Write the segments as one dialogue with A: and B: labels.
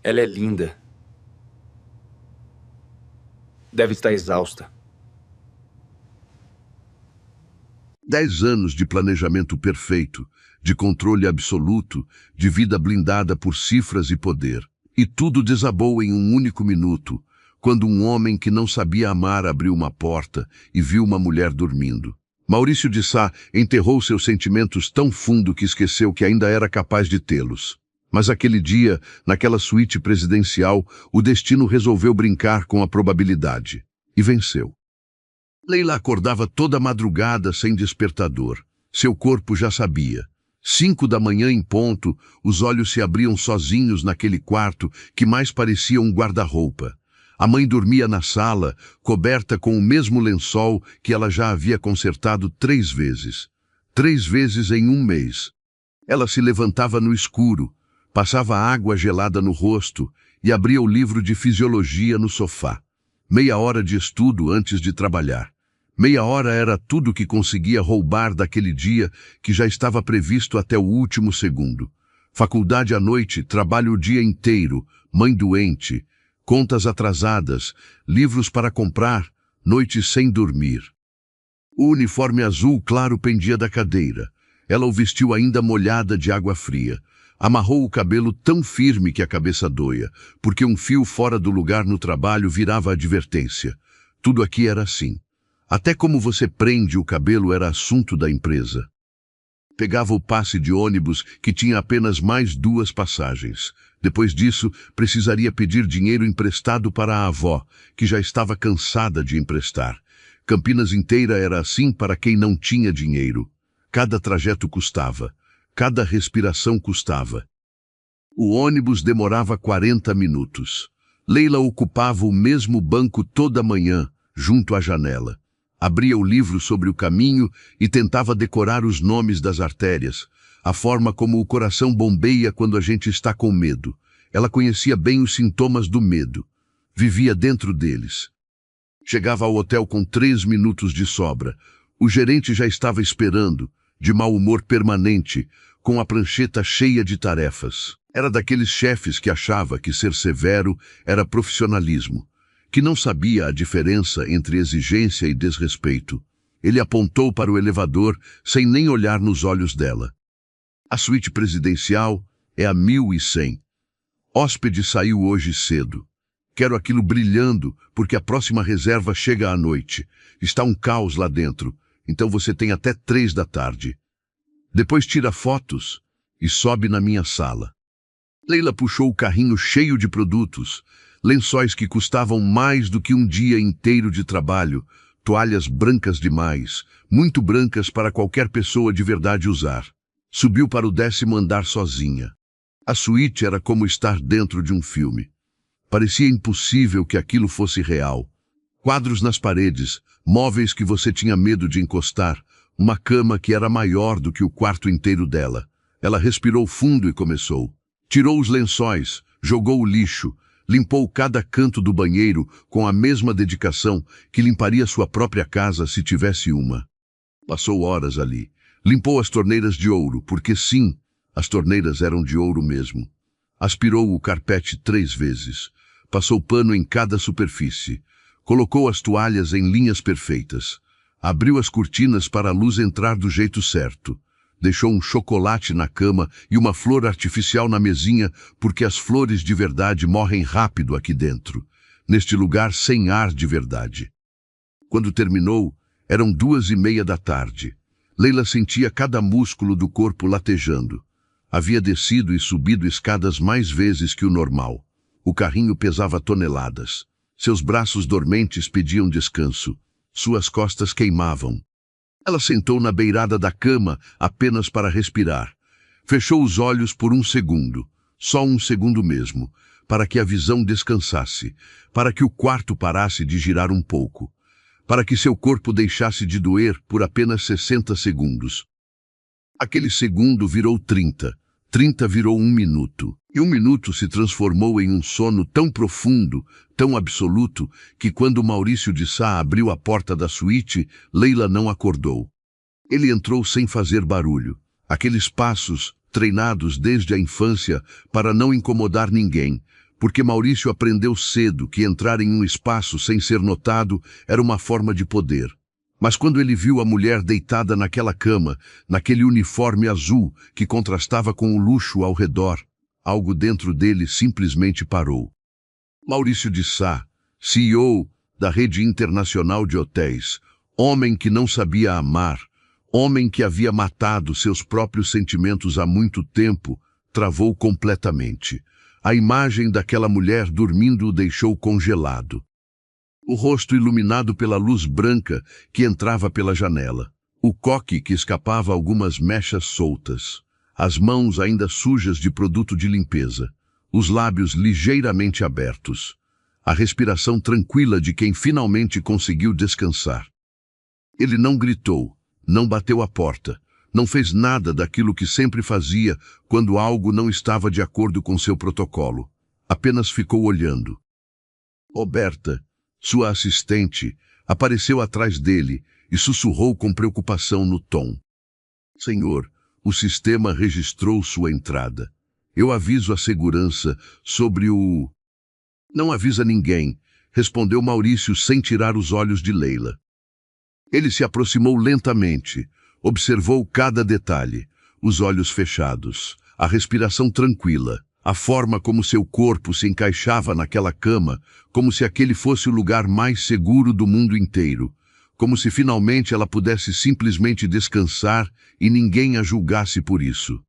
A: Ela é linda. Deve estar exausta.
B: 10 anos de planejamento perfeito, de controle absoluto, de vida blindada por cifras e poder. E tudo desabou em um único minuto, quando um homem que não sabia amar abriu uma porta e viu uma mulher dormindo. Maurício de Sá enterrou seus sentimentos tão fundo que esqueceu que ainda era capaz de tê-los. Mas aquele dia, naquela suíte presidencial, o destino resolveu brincar com a probabilidade. E venceu. Leila acordava toda madrugada sem despertador. Seu corpo já sabia. 5 da manhã em ponto, os olhos se abriam sozinhos naquele quarto que mais parecia um guarda-roupa. A mãe dormia na sala, coberta com o mesmo lençol que ela já havia consertado 3 vezes. 3 vezes em um mês. Ela se levantava no escuro, passava água gelada no rosto e abria o livro de fisiologia no sofá. Meia hora de estudo antes de trabalhar. Meia hora era tudo que conseguia roubar daquele dia que já estava previsto até o último segundo. Faculdade à noite, trabalho o dia inteiro, mãe doente, contas atrasadas, livros para comprar, noites sem dormir. O uniforme azul claro pendia da cadeira. Ela o vestiu ainda molhada de água fria. Amarrou o cabelo tão firme que a cabeça doía, porque um fio fora do lugar no trabalho virava advertência. Tudo aqui era assim. Até como você prende o cabelo era assunto da empresa. Pegava o passe de ônibus, que tinha apenas mais 2 passagens. Depois disso, precisaria pedir dinheiro emprestado para a avó, que já estava cansada de emprestar. Campinas inteira era assim para quem não tinha dinheiro. Cada trajeto custava. Cada respiração custava. O ônibus demorava 40 minutos. Leila ocupava o mesmo banco toda manhã, junto à janela. Abria o livro sobre o caminho e tentava decorar os nomes das artérias, a forma como o coração bombeia quando a gente está com medo. Ela conhecia bem os sintomas do medo. Vivia dentro deles. Chegava ao hotel com 3 minutos de sobra. O gerente já estava esperando, de mau humor permanente, com a prancheta cheia de tarefas. Era daqueles chefes que achava que ser severo era profissionalismo, que não sabia a diferença entre exigência e desrespeito. Ele apontou para o elevador sem nem olhar nos olhos dela. A suíte presidencial é a 1100. Hóspede saiu hoje cedo. Quero aquilo brilhando, porque a próxima reserva chega à noite. Está um caos lá dentro, então você tem até 3 da tarde. Depois tira fotos e sobe na minha sala. Leila puxou o carrinho cheio de produtos, lençóis que custavam mais do que um dia inteiro de trabalho, toalhas brancas demais, muito brancas para qualquer pessoa de verdade usar. Subiu para o 10º andar sozinha. A suíte era como estar dentro de um filme. Parecia impossível que aquilo fosse real. Quadros nas paredes, móveis que você tinha medo de encostar, uma cama que era maior do que o quarto inteiro dela. Ela respirou fundo e começou. Tirou os lençóis, jogou o lixo, limpou cada canto do banheiro com a mesma dedicação que limparia sua própria casa se tivesse uma. Passou horas ali. Limpou as torneiras de ouro, porque sim, as torneiras eram de ouro mesmo. Aspirou o carpete 3 vezes. Passou pano em cada superfície. Colocou as toalhas em linhas perfeitas. Abriu as cortinas para a luz entrar do jeito certo. Deixou um chocolate na cama e uma flor artificial na mesinha, porque as flores de verdade morrem rápido aqui dentro, neste lugar sem ar de verdade. Quando terminou, eram 2:30 da tarde. Leila sentia cada músculo do corpo latejando. Havia descido e subido escadas mais vezes que o normal. O carrinho pesava toneladas. Seus braços dormentes pediam descanso. Suas costas queimavam. Ela sentou na beirada da cama apenas para respirar. Fechou os olhos por 1 segundo, só 1 segundo mesmo, para que a visão descansasse, para que o quarto parasse de girar um pouco, para que seu corpo deixasse de doer por apenas 60 segundos. Aquele segundo virou 30, 30 virou 1 minuto, e 1 minuto se transformou em um sono tão profundo, tão absoluto, que quando Maurício de Sá abriu a porta da suíte, Leila não acordou. Ele entrou sem fazer barulho. Aqueles passos, treinados desde a infância para não incomodar ninguém, porque Maurício aprendeu cedo que entrar em um espaço sem ser notado era uma forma de poder. Mas quando ele viu a mulher deitada naquela cama, naquele uniforme azul que contrastava com o luxo ao redor, algo dentro dele simplesmente parou. Maurício de Sá, CEO da rede internacional de hotéis, homem que não sabia amar, homem que havia matado seus próprios sentimentos há muito tempo, travou completamente. A imagem daquela mulher dormindo o deixou congelado. O rosto iluminado pela luz branca que entrava pela janela. O coque que escapava algumas mechas soltas. As mãos ainda sujas de produto de limpeza. Os lábios ligeiramente abertos. A respiração tranquila de quem finalmente conseguiu descansar. Ele não gritou, não bateu a porta, não fez nada daquilo que sempre fazia quando algo não estava de acordo com seu protocolo. Apenas ficou olhando. Roberta, sua assistente, apareceu atrás dele e sussurrou com preocupação no tom. Senhor, o sistema registrou sua entrada. Eu aviso a segurança sobre o... Não avisa ninguém, respondeu Maurício sem tirar os olhos de Leila. Ele se aproximou lentamente, observou cada detalhe, os olhos fechados, a respiração tranquila, a forma como seu corpo se encaixava naquela cama, como se aquele fosse o lugar mais seguro do mundo inteiro, como se finalmente ela pudesse simplesmente descansar e ninguém a julgasse por isso.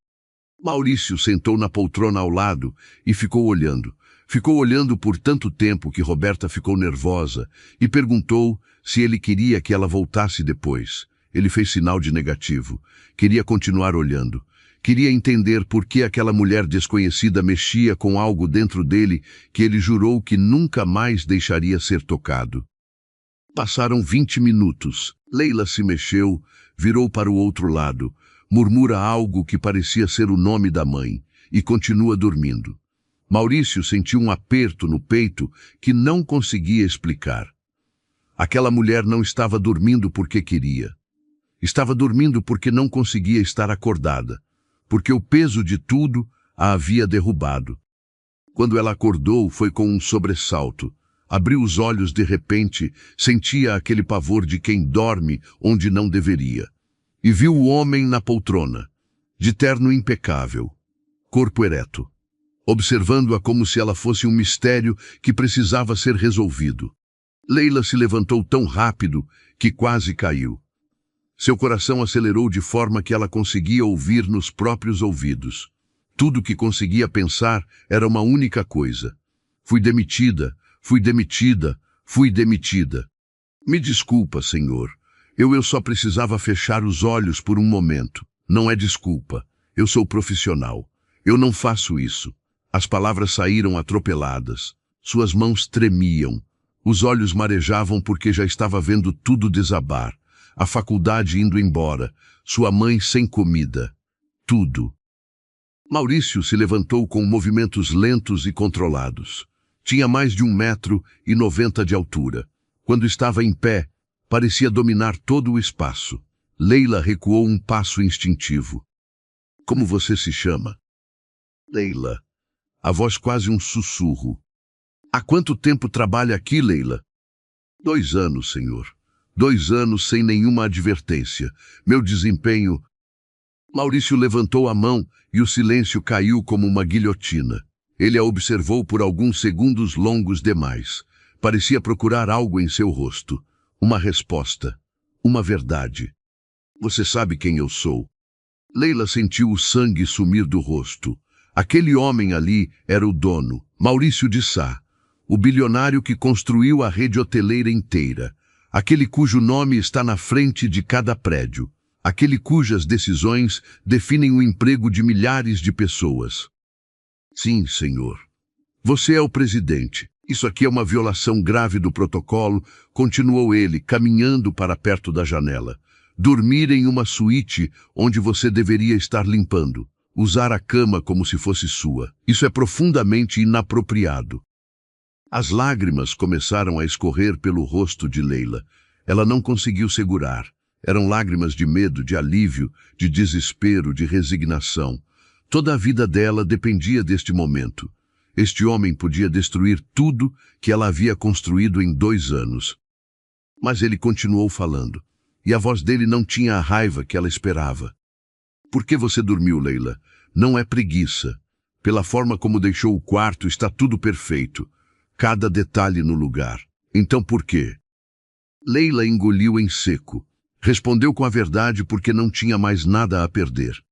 B: Maurício sentou na poltrona ao lado e ficou olhando. Ficou olhando por tanto tempo que Roberta ficou nervosa e perguntou se ele queria que ela voltasse depois. Ele fez sinal de negativo. Queria continuar olhando. Queria entender por que aquela mulher desconhecida mexia com algo dentro dele que ele jurou que nunca mais deixaria ser tocado. Passaram 20 minutos. Leila se mexeu, virou para o outro lado, murmura algo que parecia ser o nome da mãe e continua dormindo. Maurício sentiu um aperto no peito que não conseguia explicar. Aquela mulher não estava dormindo porque queria. Estava dormindo porque não conseguia estar acordada, porque o peso de tudo a havia derrubado. Quando ela acordou, foi com um sobressalto. Abriu os olhos de repente, sentia aquele pavor de quem dorme onde não deveria. E viu o homem na poltrona, de terno impecável, corpo ereto, observando-a como se ela fosse um mistério que precisava ser resolvido. Leila se levantou tão rápido que quase caiu. Seu coração acelerou de forma que ela conseguia ouvir nos próprios ouvidos. Tudo que conseguia pensar era uma única coisa. Fui demitida, fui demitida, fui demitida. Me desculpa, senhor. Eu só precisava fechar os olhos por um momento. Não é desculpa. Eu sou profissional. Eu não faço isso. As palavras saíram atropeladas. Suas mãos tremiam. Os olhos marejavam porque já estava vendo tudo desabar. A faculdade indo embora. Sua mãe sem comida. Tudo. Maurício se levantou com movimentos lentos e controlados. Tinha mais de 1,90 m de altura. Quando estava em pé, parecia dominar todo o espaço. Leila recuou um passo instintivo. Como você se chama? Leila. A voz quase um sussurro. Há quanto tempo trabalha aqui, Leila? 2 anos, senhor. 2 anos sem nenhuma advertência. Meu desempenho... Maurício levantou a mão e o silêncio caiu como uma guilhotina. Ele a observou por alguns segundos longos demais. Parecia procurar algo em seu rosto. Uma resposta. Uma verdade. Você sabe quem eu sou? Leila sentiu o sangue sumir do rosto. Aquele homem ali era o dono, Maurício de Sá, o bilionário que construiu a rede hoteleira inteira, aquele cujo nome está na frente de cada prédio, aquele cujas decisões definem o emprego de milhares de pessoas. Sim, senhor. Você é o presidente. Isso aqui é uma violação grave do protocolo, continuou ele, caminhando para perto da janela. Dormir em uma suíte onde você deveria estar limpando. Usar a cama como se fosse sua. Isso é profundamente inapropriado. As lágrimas começaram a escorrer pelo rosto de Leila. Ela não conseguiu segurar. Eram lágrimas de medo, de alívio, de desespero, de resignação. Toda a vida dela dependia deste momento. Este homem podia destruir tudo que ela havia construído em 2 anos. Mas ele continuou falando, e a voz dele não tinha a raiva que ela esperava. Por que você dormiu, Leila? Não é preguiça. Pela forma como deixou o quarto, está tudo perfeito. Cada detalhe no lugar. Então por quê? Leila engoliu em seco. Respondeu com a verdade porque não tinha mais nada a perder.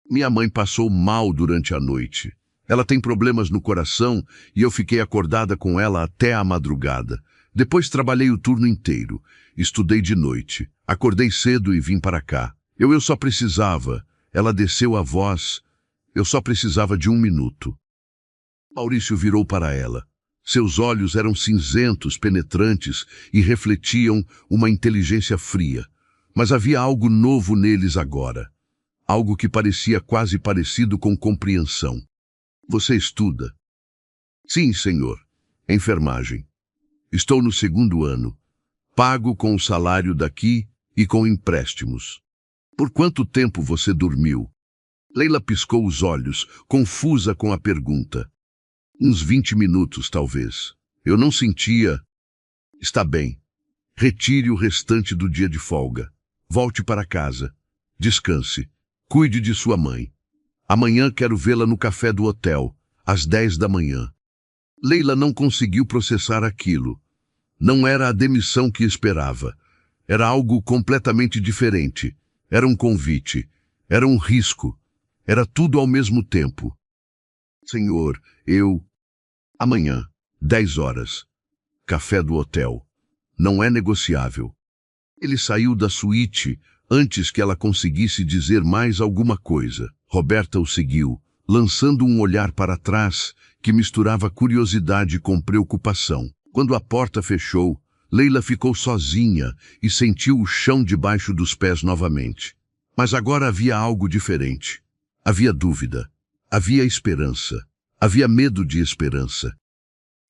B: Minha mãe passou mal durante a noite. Ela tem problemas no coração e eu fiquei acordada com ela até a madrugada. Depois trabalhei o turno inteiro. Estudei de noite. Acordei cedo e vim para cá. Eu só precisava. Ela desceu a voz. Eu só precisava de 1 minuto. Maurício virou para ela. Seus olhos eram cinzentos, penetrantes e refletiam uma inteligência fria. Mas havia algo novo neles agora. Algo que parecia quase parecido com compreensão. Você estuda? Sim, senhor. Enfermagem. Estou no 2º ano. Pago com o salário daqui e com empréstimos. Por quanto tempo você dormiu? Leila piscou os olhos, confusa com a pergunta. Uns 20 minutos, talvez. Eu não sentia... Está bem. Retire o restante do dia de folga. Volte para casa. Descanse. Cuide de sua mãe. Amanhã quero vê-la no café do hotel, às 10 da manhã. Leila não conseguiu processar aquilo. Não era a demissão que esperava. Era algo completamente diferente. Era um convite. Era um risco. Era tudo ao mesmo tempo. Senhor, Amanhã, 10 horas. Café do hotel. Não é negociável. Ele saiu da suíte antes que ela conseguisse dizer mais alguma coisa. Roberta o seguiu, lançando um olhar para trás que misturava curiosidade com preocupação. Quando a porta fechou, Leila ficou sozinha e sentiu o chão debaixo dos pés novamente. Mas agora havia algo diferente. Havia dúvida. Havia esperança. Havia medo de esperança.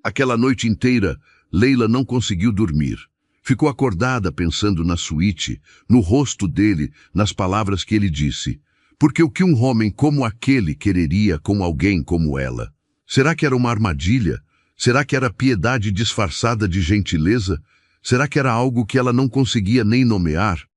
B: Aquela noite inteira, Leila não conseguiu dormir. Ficou acordada pensando na suíte, no rosto dele, nas palavras que ele disse. Porque o que um homem como aquele quereria com alguém como ela? Será que era uma armadilha? Será que era piedade disfarçada de gentileza? Será que era algo que ela não conseguia nem nomear?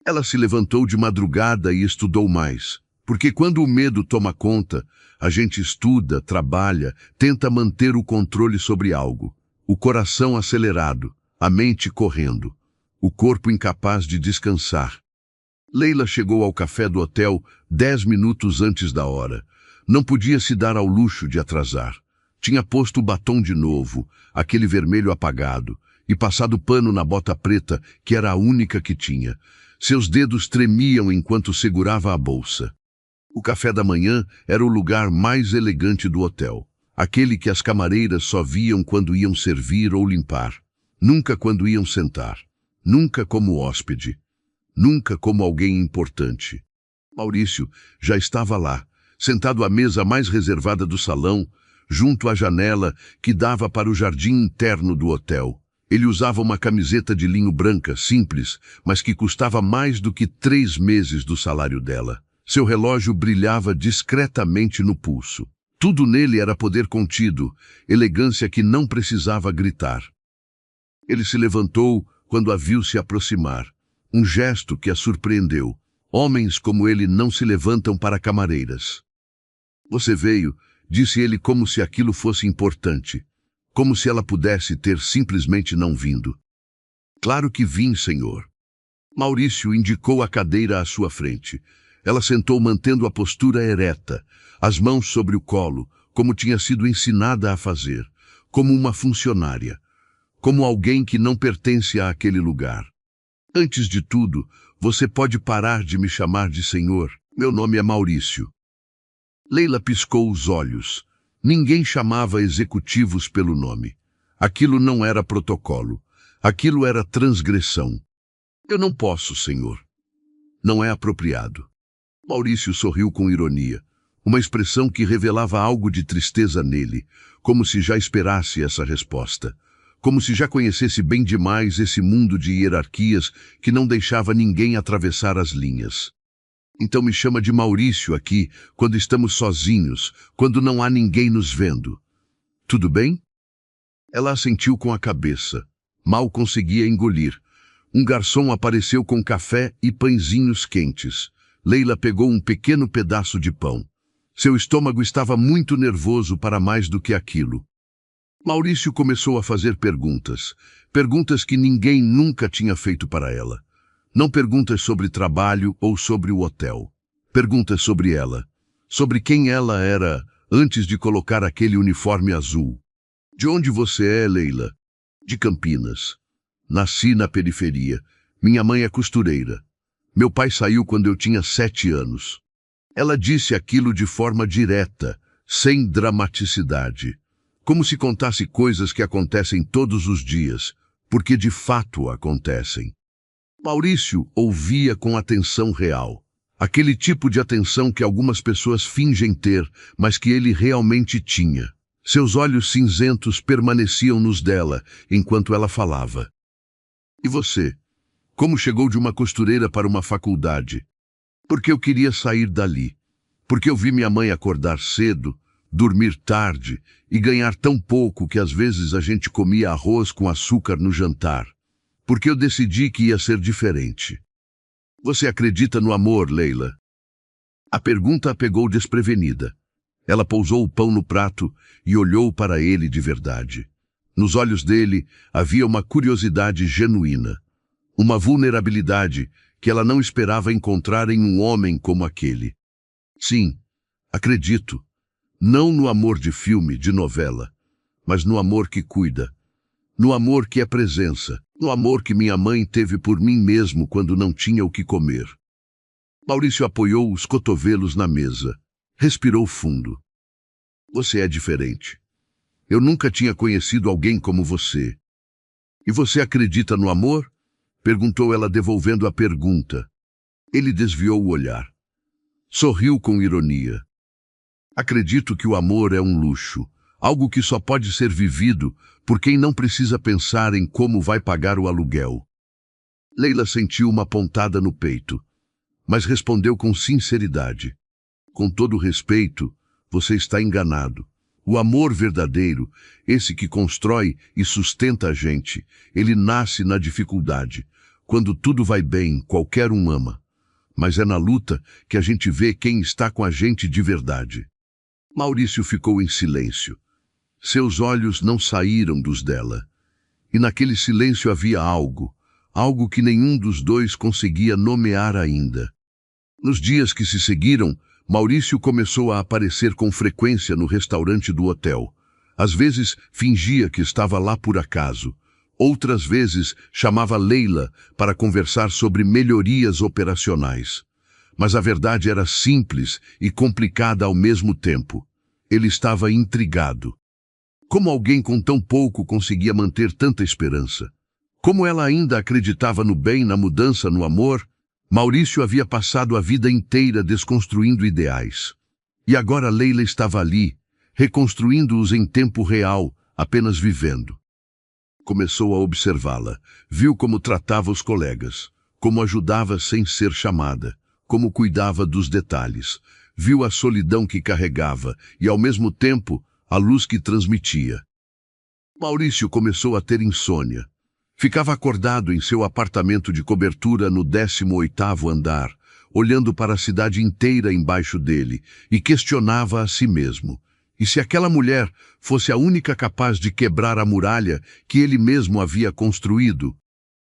B: Ela se levantou de madrugada e estudou mais. Porque quando o medo toma conta, a gente estuda, trabalha, tenta manter o controle sobre algo. O coração acelerado, a mente correndo, o corpo incapaz de descansar. Leila chegou ao café do hotel 10 minutos antes da hora. Não podia se dar ao luxo de atrasar. Tinha posto o batom de novo, aquele vermelho apagado, e passado pano na bota preta, que era a única que tinha. Seus dedos tremiam enquanto segurava a bolsa. O café da manhã era o lugar mais elegante do hotel. Aquele que as camareiras só viam quando iam servir ou limpar. Nunca quando iam sentar. Nunca como hóspede. Nunca como alguém importante. Maurício já estava lá, sentado à mesa mais reservada do salão, junto à janela que dava para o jardim interno do hotel. Ele usava uma camiseta de linho branca, simples, mas que custava mais do que 3 meses do salário dela. Seu relógio brilhava discretamente no pulso. Tudo nele era poder contido, elegância que não precisava gritar. Ele se levantou quando a viu se aproximar. Um gesto que a surpreendeu. Homens como ele não se levantam para camareiras. Você veio, disse ele como se aquilo fosse importante. Como se ela pudesse ter simplesmente não vindo. Claro que vim, senhor. Maurício indicou a cadeira à sua frente. Ela sentou mantendo a postura ereta, as mãos sobre o colo, como tinha sido ensinada a fazer, como uma funcionária, como alguém que não pertence àquele lugar. Antes de tudo, você pode parar de me chamar de senhor. Meu nome é Maurício. Leila piscou os olhos. Ninguém chamava executivos pelo nome. Aquilo não era protocolo. Aquilo era transgressão. Eu não posso, senhor. Não é apropriado. Maurício sorriu com ironia, uma expressão que revelava algo de tristeza nele, como se já esperasse essa resposta. Como se já conhecesse bem demais esse mundo de hierarquias que não deixava ninguém atravessar as linhas. Então me chama de Maurício aqui, quando estamos sozinhos, quando não há ninguém nos vendo. Tudo bem? Ela assentiu com a cabeça. Mal conseguia engolir. Um garçom apareceu com café e pãezinhos quentes. Leila pegou um pequeno pedaço de pão. Seu estômago estava muito nervoso para mais do que aquilo. Maurício começou a fazer perguntas. Perguntas que ninguém nunca tinha feito para ela. Não perguntas sobre trabalho ou sobre o hotel. Perguntas sobre ela. Sobre quem ela era antes de colocar aquele uniforme azul. De onde você é, Leila? De Campinas. Nasci na periferia. Minha mãe é costureira. Meu pai saiu quando eu tinha 7 anos. Ela disse aquilo de forma direta, sem dramaticidade. Como se contasse coisas que acontecem todos os dias, porque de fato acontecem. Maurício ouvia com atenção real. Aquele tipo de atenção que algumas pessoas fingem ter, mas que ele realmente tinha. Seus olhos cinzentos permaneciam nos dela, enquanto ela falava. E você? Como chegou de uma costureira para uma faculdade? Porque eu queria sair dali. Porque eu vi minha mãe acordar cedo, dormir tarde e ganhar tão pouco que às vezes a gente comia arroz com açúcar no jantar. Porque eu decidi que ia ser diferente. Você acredita no amor, Leila? A pergunta a pegou desprevenida. Ela pousou o pão no prato e olhou para ele de verdade. Nos olhos dele havia uma curiosidade genuína. Uma vulnerabilidade que ela não esperava encontrar em um homem como aquele. Sim, acredito. Não no amor de filme, de novela, mas no amor que cuida. No amor que é presença. No amor que minha mãe teve por mim mesmo quando não tinha o que comer. Maurício apoiou os cotovelos na mesa. Respirou fundo. Você é diferente. Eu nunca tinha conhecido alguém como você. E você acredita no amor? Perguntou ela, devolvendo a pergunta. Ele desviou o olhar. Sorriu com ironia. Acredito que o amor é um luxo, algo que só pode ser vivido por quem não precisa pensar em como vai pagar o aluguel. Leila sentiu uma pontada no peito, mas respondeu com sinceridade. Com todo respeito, você está enganado. O amor verdadeiro, esse que constrói e sustenta a gente, ele nasce na dificuldade. Quando tudo vai bem, qualquer um ama. Mas é na luta que a gente vê quem está com a gente de verdade. Maurício ficou em silêncio. Seus olhos não saíram dos dela. E naquele silêncio havia algo que nenhum dos dois conseguia nomear ainda. Nos dias que se seguiram, Maurício começou a aparecer com frequência no restaurante do hotel. Às vezes fingia que estava lá por acaso. Outras vezes chamava Leila para conversar sobre melhorias operacionais. Mas a verdade era simples e complicada ao mesmo tempo. Ele estava intrigado. Como alguém com tão pouco conseguia manter tanta esperança? Como ela ainda acreditava no bem, na mudança, no amor? Maurício havia passado a vida inteira desconstruindo ideais. E agora Leila estava ali, reconstruindo-os em tempo real, apenas vivendo. Começou a observá-la, viu como tratava os colegas, como ajudava sem ser chamada, como cuidava dos detalhes, viu a solidão que carregava e, ao mesmo tempo, a luz que transmitia. Maurício começou a ter insônia. Ficava acordado em seu apartamento de cobertura no 18º andar, olhando para a cidade inteira embaixo dele, e questionava a si mesmo. E se aquela mulher fosse a única capaz de quebrar a muralha que ele mesmo havia construído?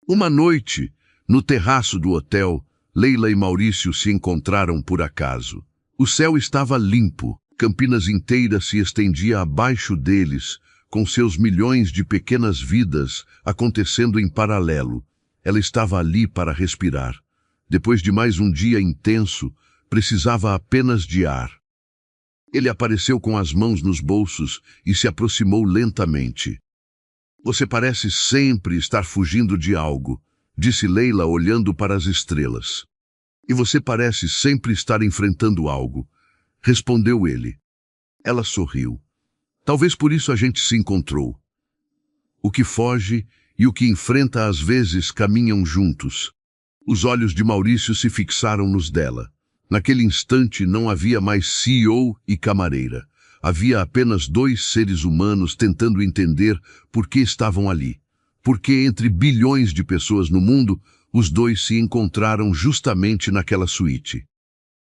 B: Uma noite, no terraço do hotel, Leila e Maurício se encontraram por acaso. O céu estava limpo. Campinas inteira se estendia abaixo deles, com seus milhões de pequenas vidas acontecendo em paralelo. Ela estava ali para respirar. Depois de mais um dia intenso, precisava apenas de ar. Ele apareceu com as mãos nos bolsos e se aproximou lentamente. Você parece sempre estar fugindo de algo, disse Leila olhando para as estrelas. E você parece sempre estar enfrentando algo, respondeu ele. Ela sorriu. Talvez por isso a gente se encontrou. O que foge e o que enfrenta às vezes caminham juntos. Os olhos de Maurício se fixaram nos dela. Naquele instante não havia mais CEO e camareira. Havia apenas dois seres humanos tentando entender por que estavam ali. Porque entre bilhões de pessoas no mundo, os dois se encontraram justamente naquela suíte.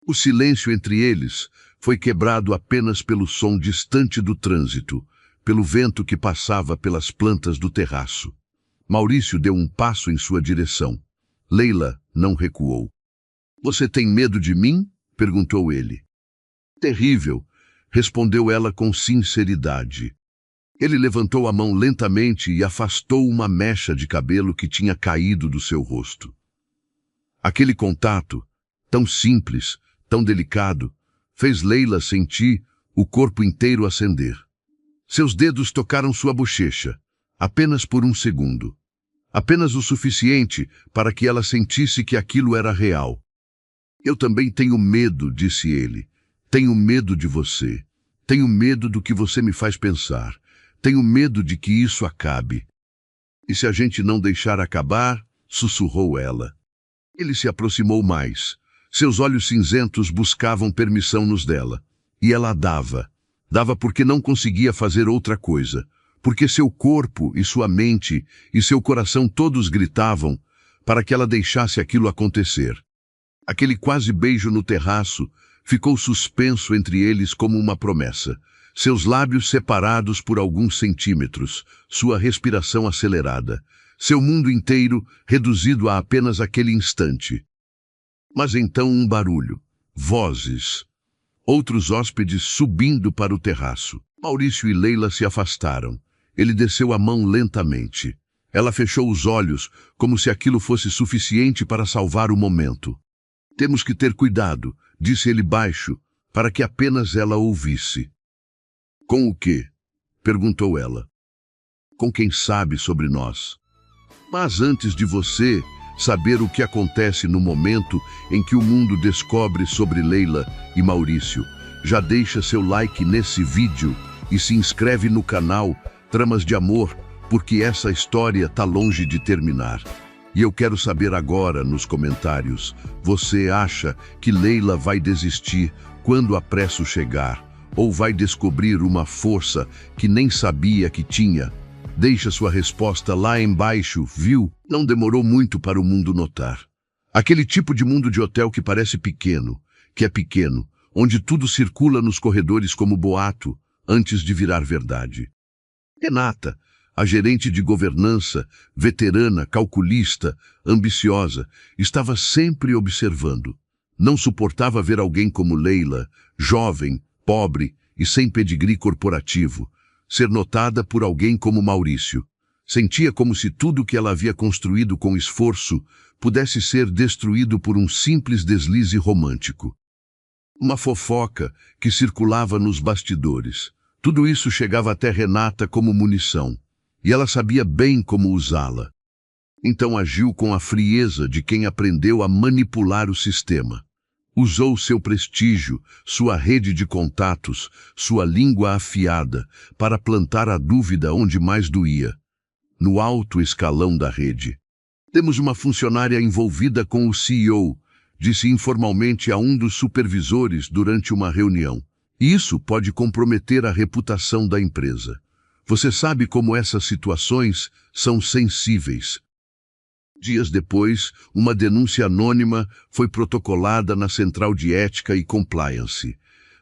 B: O silêncio entre eles foi quebrado apenas pelo som distante do trânsito, pelo vento que passava pelas plantas do terraço. Maurício deu um passo em sua direção. Leila não recuou. "Você tem medo de mim?" perguntou ele. "Terrível", respondeu ela com sinceridade. Ele levantou a mão lentamente e afastou uma mecha de cabelo que tinha caído do seu rosto. Aquele contato, tão simples, tão delicado, fez Leila sentir o corpo inteiro acender. Seus dedos tocaram sua bochecha, apenas por um segundo. Apenas o suficiente para que ela sentisse que aquilo era real. "Eu também tenho medo", disse ele. "Tenho medo de você. Tenho medo do que você me faz pensar. Tenho medo de que isso acabe." "E se a gente não deixar acabar?" sussurrou ela. Ele se aproximou mais. Seus olhos cinzentos buscavam permissão nos dela. E ela dava. Dava porque não conseguia fazer outra coisa. Porque seu corpo e sua mente e seu coração todos gritavam para que ela deixasse aquilo acontecer. Aquele quase beijo no terraço ficou suspenso entre eles como uma promessa. Seus lábios separados por alguns centímetros, sua respiração acelerada, seu mundo inteiro reduzido a apenas aquele instante. Mas então um barulho, vozes, outros hóspedes subindo para o terraço. Maurício e Leila se afastaram. Ele desceu a mão lentamente. Ela fechou os olhos, como se aquilo fosse suficiente para salvar o momento. "Temos que ter cuidado", disse ele baixo, para que apenas ela ouvisse. "Com o quê?" perguntou ela. "Com quem sabe sobre nós. Mas antes de você saber o que acontece no momento em que o mundo descobre sobre Leila e Maurício, já deixa seu like nesse vídeo e se inscreve no canal Tramas de Amor, porque essa história tá longe de terminar. E eu quero saber agora nos comentários, você acha que Leila vai desistir quando a Preço chegar? Ou vai descobrir uma força que nem sabia que tinha? Deixa sua resposta lá embaixo, viu? Não demorou muito para o mundo notar. Aquele tipo de mundo de hotel que parece pequeno, que é pequeno, onde tudo circula nos corredores como boato, antes de virar verdade. Renata, a gerente de governança, veterana, calculista, ambiciosa, estava sempre observando. Não suportava ver alguém como Leila, jovem, pobre e sem pedigree corporativo, ser notada por alguém como Maurício. Sentia como se tudo que ela havia construído com esforço pudesse ser destruído por um simples deslize romântico. Uma fofoca que circulava nos bastidores. Tudo isso chegava até Renata como munição, e ela sabia bem como usá-la. Então agiu com a frieza de quem aprendeu a manipular o sistema. Usou seu prestígio, sua rede de contatos, sua língua afiada, para plantar a dúvida onde mais doía, no alto escalão da rede. "Temos uma funcionária envolvida com o CEO", disse informalmente a um dos supervisores durante uma reunião. "Isso pode comprometer a reputação da empresa. Você sabe como essas situações são sensíveis." Dias depois, uma denúncia anônima foi protocolada na Central de Ética e Compliance.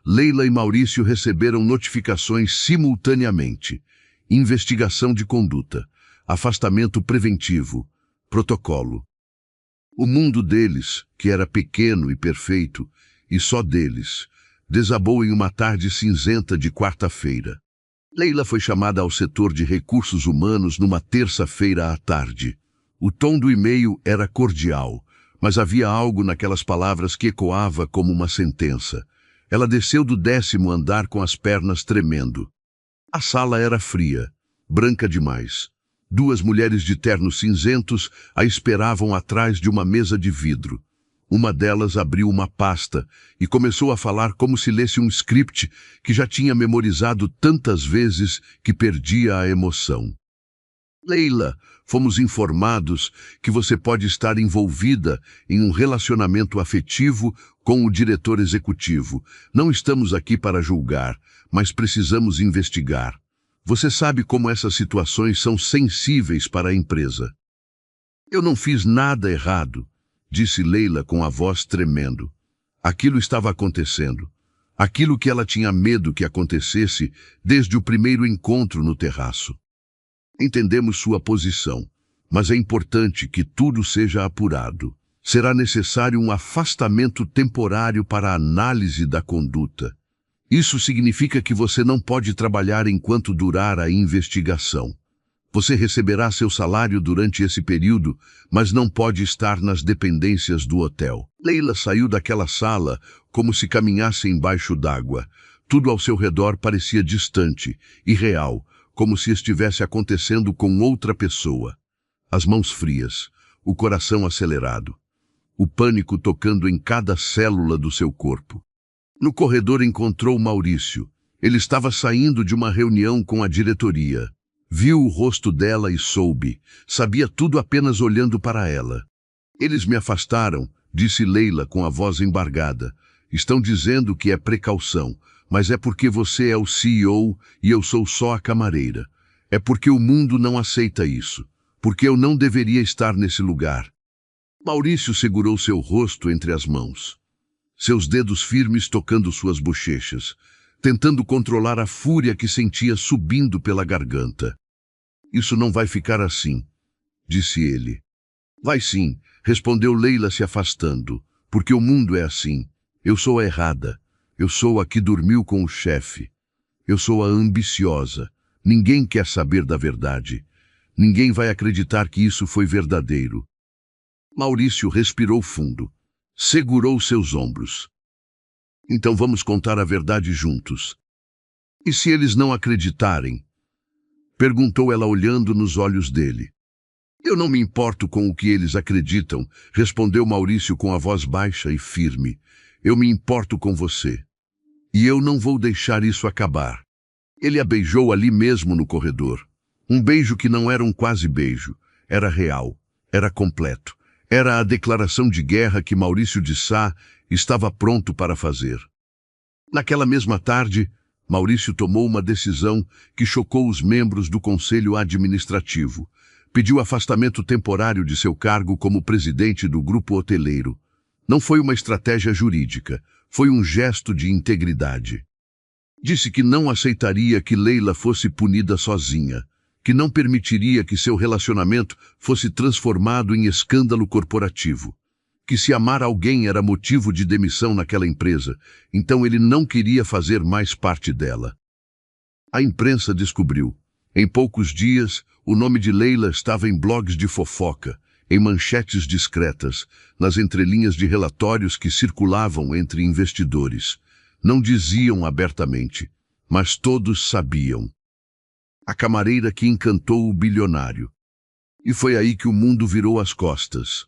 B: Leila e Maurício receberam notificações simultaneamente. Investigação de conduta, afastamento preventivo, protocolo. O mundo deles, que era pequeno e perfeito, e só deles, desabou em uma tarde cinzenta de quarta-feira. Leila foi chamada ao setor de recursos humanos numa terça-feira à tarde. O tom do e-mail era cordial, mas havia algo naquelas palavras que ecoava como uma sentença. Ela desceu do 10º andar com as pernas tremendo. A sala era fria, branca demais. 2 mulheres de ternos cinzentos a esperavam atrás de uma mesa de vidro. Uma delas abriu uma pasta e começou a falar como se lesse um script que já tinha memorizado tantas vezes que perdia a emoção. Leila, fomos informados que você pode estar envolvida em um relacionamento afetivo com o diretor executivo. Não estamos aqui para julgar, mas precisamos investigar. Você sabe como essas situações são sensíveis para a empresa. Eu não fiz nada errado, disse Leila com a voz tremendo. Aquilo estava acontecendo. Aquilo que ela tinha medo que acontecesse desde o primeiro encontro no terraço. Entendemos sua posição, mas é importante que tudo seja apurado. Será necessário um afastamento temporário para a análise da conduta. Isso significa que você não pode trabalhar enquanto durar a investigação. Você receberá seu salário durante esse período, mas não pode estar nas dependências do hotel. Leila saiu daquela sala como se caminhasse embaixo d'água. Tudo ao seu redor parecia distante, irreal, como se estivesse acontecendo com outra pessoa. As mãos frias, o coração acelerado, o pânico tocando em cada célula do seu corpo. No corredor encontrou Maurício. Ele estava saindo de uma reunião com a diretoria. Viu o rosto dela e soube. Sabia tudo apenas olhando para ela. Eles me afastaram, disse Leila com a voz embargada. Estão dizendo que é precaução, mas é porque você é o CEO e eu sou só a camareira. É porque o mundo não aceita isso. Porque eu não deveria estar nesse lugar. Maurício segurou seu rosto entre as mãos. Seus dedos firmes tocando suas bochechas, tentando controlar a fúria que sentia subindo pela garganta. Isso não vai ficar assim, disse ele. Vai sim, respondeu Leila se afastando, porque o mundo é assim. Eu sou a errada. Eu sou a que dormiu com o chefe. Eu sou a ambiciosa. Ninguém quer saber da verdade. Ninguém vai acreditar que isso foi verdadeiro. Maurício respirou fundo. Segurou seus ombros. Então vamos contar a verdade juntos. E se eles não acreditarem? Perguntou ela olhando nos olhos dele. Eu não me importo com o que eles acreditam, respondeu Maurício com a voz baixa e firme. Eu me importo com você. E eu não vou deixar isso acabar. Ele a beijou ali mesmo no corredor. Um beijo que não era um quase beijo. Era real. Era completo. Era a declaração de guerra que Maurício de Sá estava pronto para fazer. Naquela mesma tarde, Maurício tomou uma decisão que chocou os membros do Conselho Administrativo. Pediu afastamento temporário de seu cargo como presidente do grupo hoteleiro. Não foi uma estratégia jurídica, foi um gesto de integridade. Disse que não aceitaria que Leila fosse punida sozinha, que não permitiria que seu relacionamento fosse transformado em escândalo corporativo, que se amar alguém era motivo de demissão naquela empresa, então ele não queria fazer mais parte dela. A imprensa descobriu. Em poucos dias, o nome de Leila estava em blogs de fofoca, em manchetes discretas, nas entrelinhas de relatórios que circulavam entre investidores. Não diziam abertamente, mas todos sabiam. A camareira que encantou o bilionário. E foi aí que o mundo virou as costas.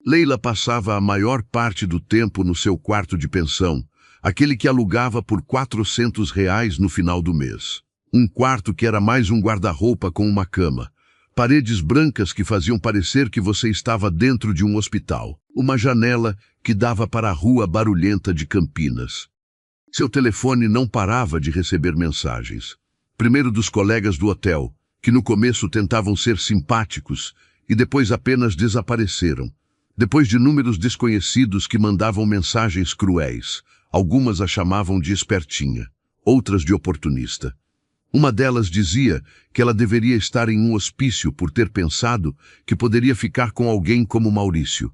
B: Leila passava a maior parte do tempo no seu quarto de pensão, aquele que alugava por R$ 400 no final do mês. Um quarto que era mais um guarda-roupa com uma cama. Paredes brancas que faziam parecer que você estava dentro de um hospital. Uma janela que dava para a rua barulhenta de Campinas. Seu telefone não parava de receber mensagens. Primeiro dos colegas do hotel, que no começo tentavam ser simpáticos e depois apenas desapareceram. Depois de números desconhecidos que mandavam mensagens cruéis. Algumas a chamavam de espertinha, outras de oportunista. Uma delas dizia que ela deveria estar em um hospício por ter pensado que poderia ficar com alguém como Maurício.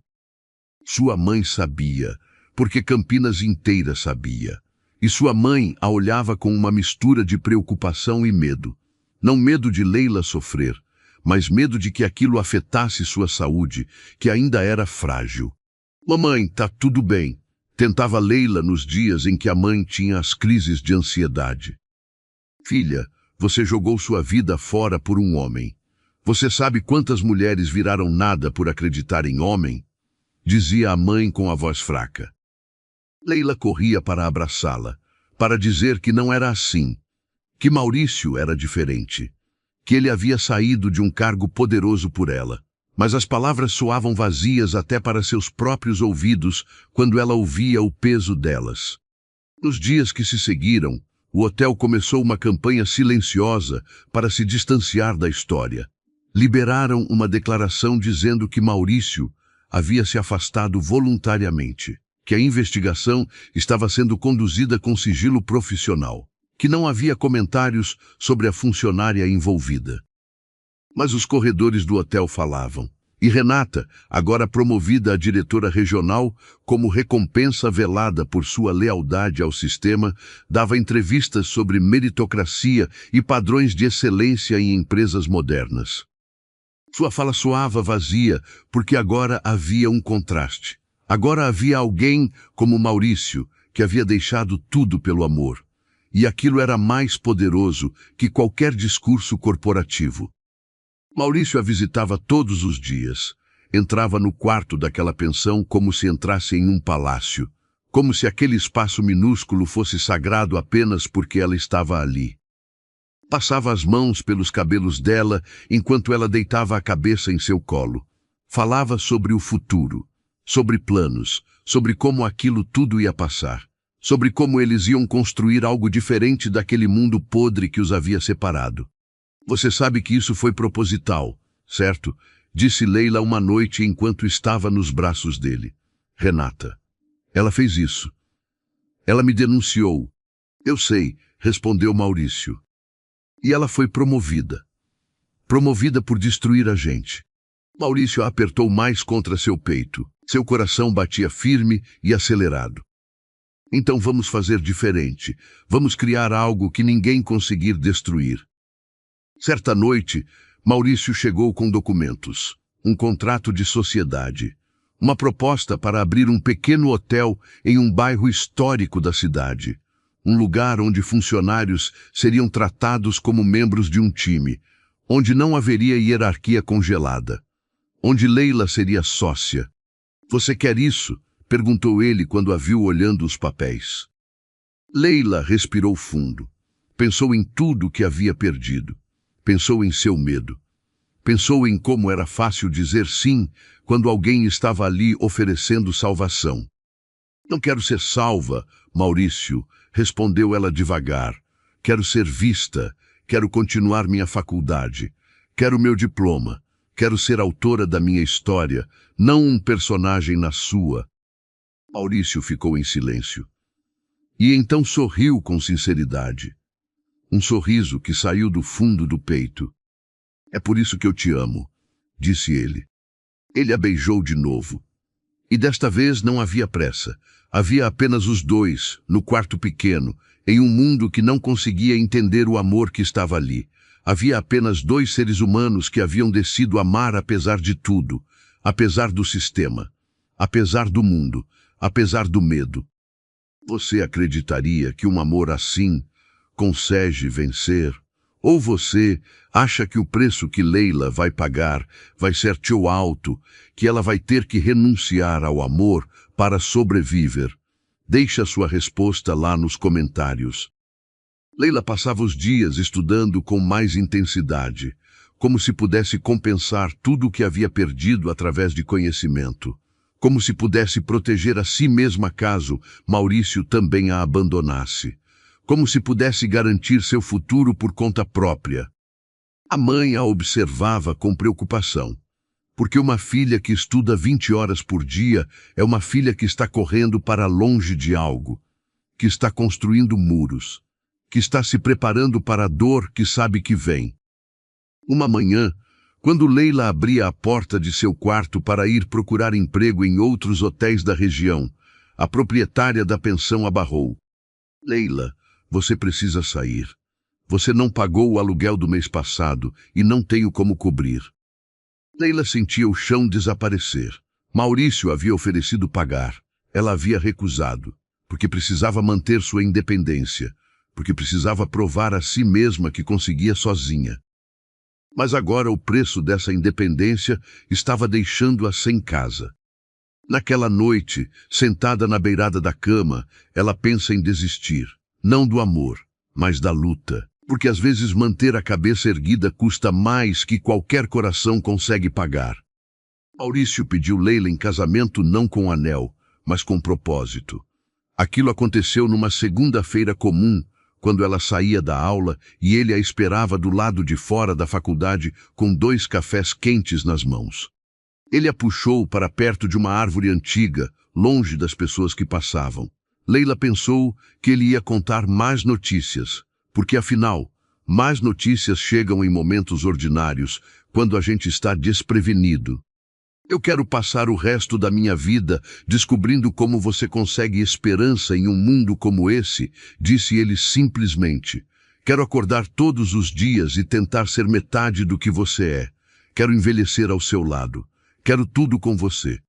B: Sua mãe sabia, porque Campinas inteira sabia. E sua mãe a olhava com uma mistura de preocupação e medo. Não medo de Leila sofrer, mas medo de que aquilo afetasse sua saúde, que ainda era frágil. Mamãe, tá tudo bem, tentava Leila nos dias em que a mãe tinha as crises de ansiedade. Filha, você jogou sua vida fora por um homem. Você sabe quantas mulheres viraram nada por acreditar em homem? Dizia a mãe com a voz fraca. Leila corria para abraçá-la, para dizer que não era assim, que Maurício era diferente. que ele havia saído de um cargo poderoso por ela. Mas as palavras soavam vazias até para seus próprios ouvidos quando ela ouvia o peso delas. Nos dias que se seguiram, o hotel começou uma campanha silenciosa para se distanciar da história. Liberaram uma declaração dizendo que Maurício havia se afastado voluntariamente, que a investigação estava sendo conduzida com sigilo profissional, que não havia comentários sobre a funcionária envolvida. Mas os corredores do hotel falavam, e Renata, agora promovida a diretora regional, como recompensa velada por sua lealdade ao sistema, dava entrevistas sobre meritocracia e padrões de excelência em empresas modernas. Sua fala soava vazia, porque agora havia um contraste. Agora havia alguém como Maurício, que havia deixado tudo pelo amor. E aquilo era mais poderoso que qualquer discurso corporativo. Maurício a visitava todos os dias. Entrava no quarto daquela pensão como se entrasse em um palácio, como se aquele espaço minúsculo fosse sagrado apenas porque ela estava ali. Passava as mãos pelos cabelos dela enquanto ela deitava a cabeça em seu colo. Falava sobre o futuro, sobre planos, sobre como aquilo tudo ia passar, sobre como eles iam construir algo diferente daquele mundo podre que os havia separado. Você sabe que isso foi proposital, certo? Disse Leila uma noite enquanto estava nos braços dele. Renata. Ela fez isso. Ela me denunciou. Eu sei, respondeu Maurício. E ela foi promovida. Promovida por destruir a gente. Maurício a apertou mais contra seu peito. Seu coração batia firme e acelerado. Então vamos fazer diferente. Vamos criar algo que ninguém conseguir destruir. Certa noite, Maurício chegou com documentos, um contrato de sociedade, uma proposta para abrir um pequeno hotel em um bairro histórico da cidade, um lugar onde funcionários seriam tratados como membros de um time, onde não haveria hierarquia congelada, onde Leila seria sócia. Você quer isso? Perguntou ele quando a viu olhando os papéis. Leila respirou fundo. Pensou em tudo que havia perdido. Pensou em seu medo. Pensou em como era fácil dizer sim quando alguém estava ali oferecendo salvação. Não quero ser salva, Maurício, respondeu ela devagar. Quero ser vista. Quero continuar minha faculdade. Quero meu diploma. Quero ser autora da minha história, não um personagem na sua. Maurício ficou em silêncio. E então sorriu com sinceridade. Um sorriso que saiu do fundo do peito. É por isso que eu te amo, disse ele. Ele a beijou de novo. E desta vez não havia pressa. Havia apenas os dois, no quarto pequeno, em um mundo que não conseguia entender o amor que estava ali. Havia apenas dois seres humanos que haviam decidido amar apesar de tudo, apesar do sistema, apesar do mundo, apesar do medo. Você acreditaria que um amor assim consegue vencer? Ou você acha que o preço que Leila vai pagar vai ser tão alto que ela vai ter que renunciar ao amor para sobreviver? Deixe a sua resposta lá nos comentários. Leila passava os dias estudando com mais intensidade, como se pudesse compensar tudo o que havia perdido através de conhecimento, como se pudesse proteger a si mesma caso Maurício também a abandonasse, como se pudesse garantir seu futuro por conta própria. A mãe a observava com preocupação, porque uma filha que estuda 20 horas por dia é uma filha que está correndo para longe de algo, que está construindo muros, que está se preparando para a dor que sabe que vem. Uma manhã, quando Leila abria a porta de seu quarto para ir procurar emprego em outros hotéis da região, a proprietária da pensão a barrou. Leila, você precisa sair. Você não pagou o aluguel do mês passado e não tenho como cobrir. Leila sentia o chão desaparecer. Maurício havia oferecido pagar. Ela havia recusado, porque precisava manter sua independência, porque precisava provar a si mesma que conseguia sozinha. Mas agora o preço dessa independência estava deixando-a sem casa. Naquela noite, sentada na beirada da cama, ela pensa em desistir, não do amor, mas da luta. Porque às vezes manter a cabeça erguida custa mais que qualquer coração consegue pagar. Maurício pediu Leila em casamento não com anel, mas com propósito. Aquilo aconteceu numa segunda-feira comum, quando ela saía da aula e ele a esperava do lado de fora da faculdade com 2 cafés quentes nas mãos. Ele a puxou para perto de uma árvore antiga, longe das pessoas que passavam. Leila pensou que ele ia contar más notícias, porque afinal, más notícias chegam em momentos ordinários, quando a gente está desprevenido. Eu quero passar o resto da minha vida descobrindo como você consegue esperança em um mundo como esse, disse ele simplesmente. Quero acordar todos os dias e tentar ser metade do que você é. Quero envelhecer ao seu lado. Quero tudo com você.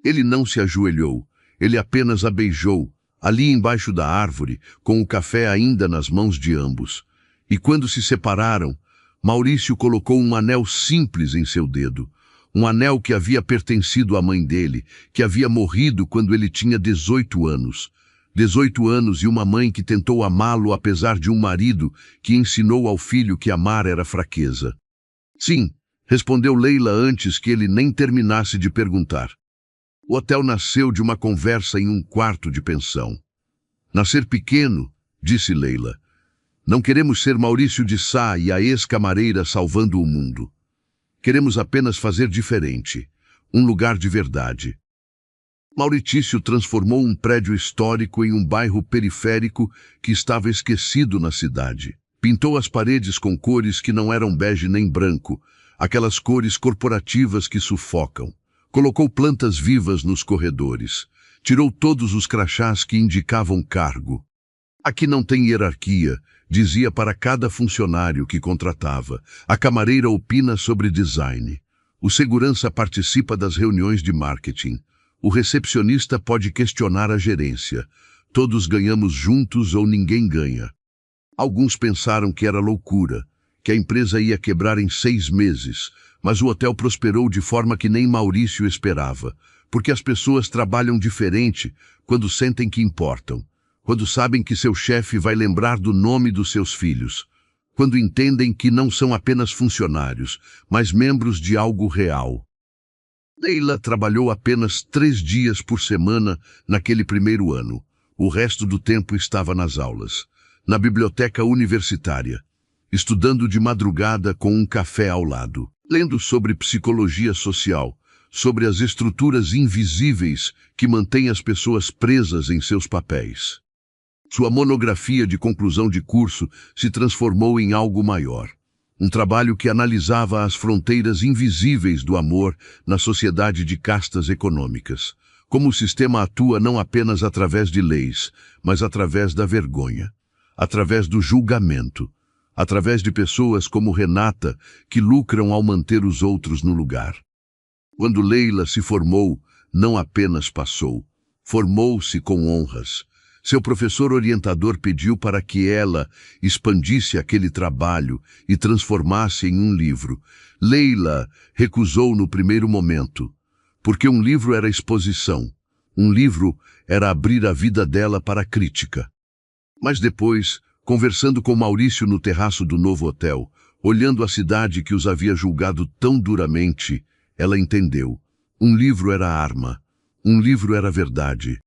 B: Ele não se ajoelhou. Ele apenas a beijou, ali embaixo da árvore, com o café ainda nas mãos de ambos. E quando se separaram, Maurício colocou um anel simples em seu dedo. Um anel que havia pertencido à mãe dele, que havia morrido quando ele tinha 18 anos. 18 anos e uma mãe que tentou amá-lo apesar de um marido que ensinou ao filho que amar era fraqueza. Sim, respondeu Leila antes que ele nem terminasse de perguntar. O hotel nasceu de uma conversa em um quarto de pensão. Nascer pequeno, disse Leila. Não queremos ser Maurício de Sá e a ex-camareira salvando o mundo. Queremos apenas fazer diferente, um lugar de verdade. Mauritício transformou um prédio histórico em um bairro periférico que estava esquecido na cidade. Pintou as paredes com cores que não eram bege nem branco, aquelas cores corporativas que sufocam. Colocou plantas vivas nos corredores. Tirou todos os crachás que indicavam cargo. Aqui não tem hierarquia, dizia para cada funcionário que contratava. A camareira opina sobre design. O segurança participa das reuniões de marketing. O recepcionista pode questionar a gerência. Todos ganhamos juntos ou ninguém ganha. Alguns pensaram que era loucura, que a empresa ia quebrar em 6 meses, mas o hotel prosperou de forma que nem Maurício esperava, porque as pessoas trabalham diferente quando sentem que importam. Quando sabem que seu chefe vai lembrar do nome dos seus filhos, quando entendem que não são apenas funcionários, mas membros de algo real. Leila trabalhou apenas 3 dias por semana naquele primeiro ano. O resto do tempo estava nas aulas, na biblioteca universitária, estudando de madrugada com um café ao lado, lendo sobre psicologia social, sobre as estruturas invisíveis que mantêm as pessoas presas em seus papéis. Sua monografia de conclusão de curso se transformou em algo maior. Um trabalho que analisava as fronteiras invisíveis do amor na sociedade de castas econômicas. Como o sistema atua não apenas através de leis, mas através da vergonha, através do julgamento, através de pessoas como Renata que lucram ao manter os outros no lugar. Quando Leila se formou, não apenas passou, formou-se com honras. Seu professor orientador pediu para que ela expandisse aquele trabalho e transformasse em um livro. Leila recusou no primeiro momento, porque um livro era exposição, um livro era abrir a vida dela para a crítica. Mas depois, conversando com Maurício no terraço do novo hotel, olhando a cidade que os havia julgado tão duramente, ela entendeu. Um livro era arma, um livro era verdade.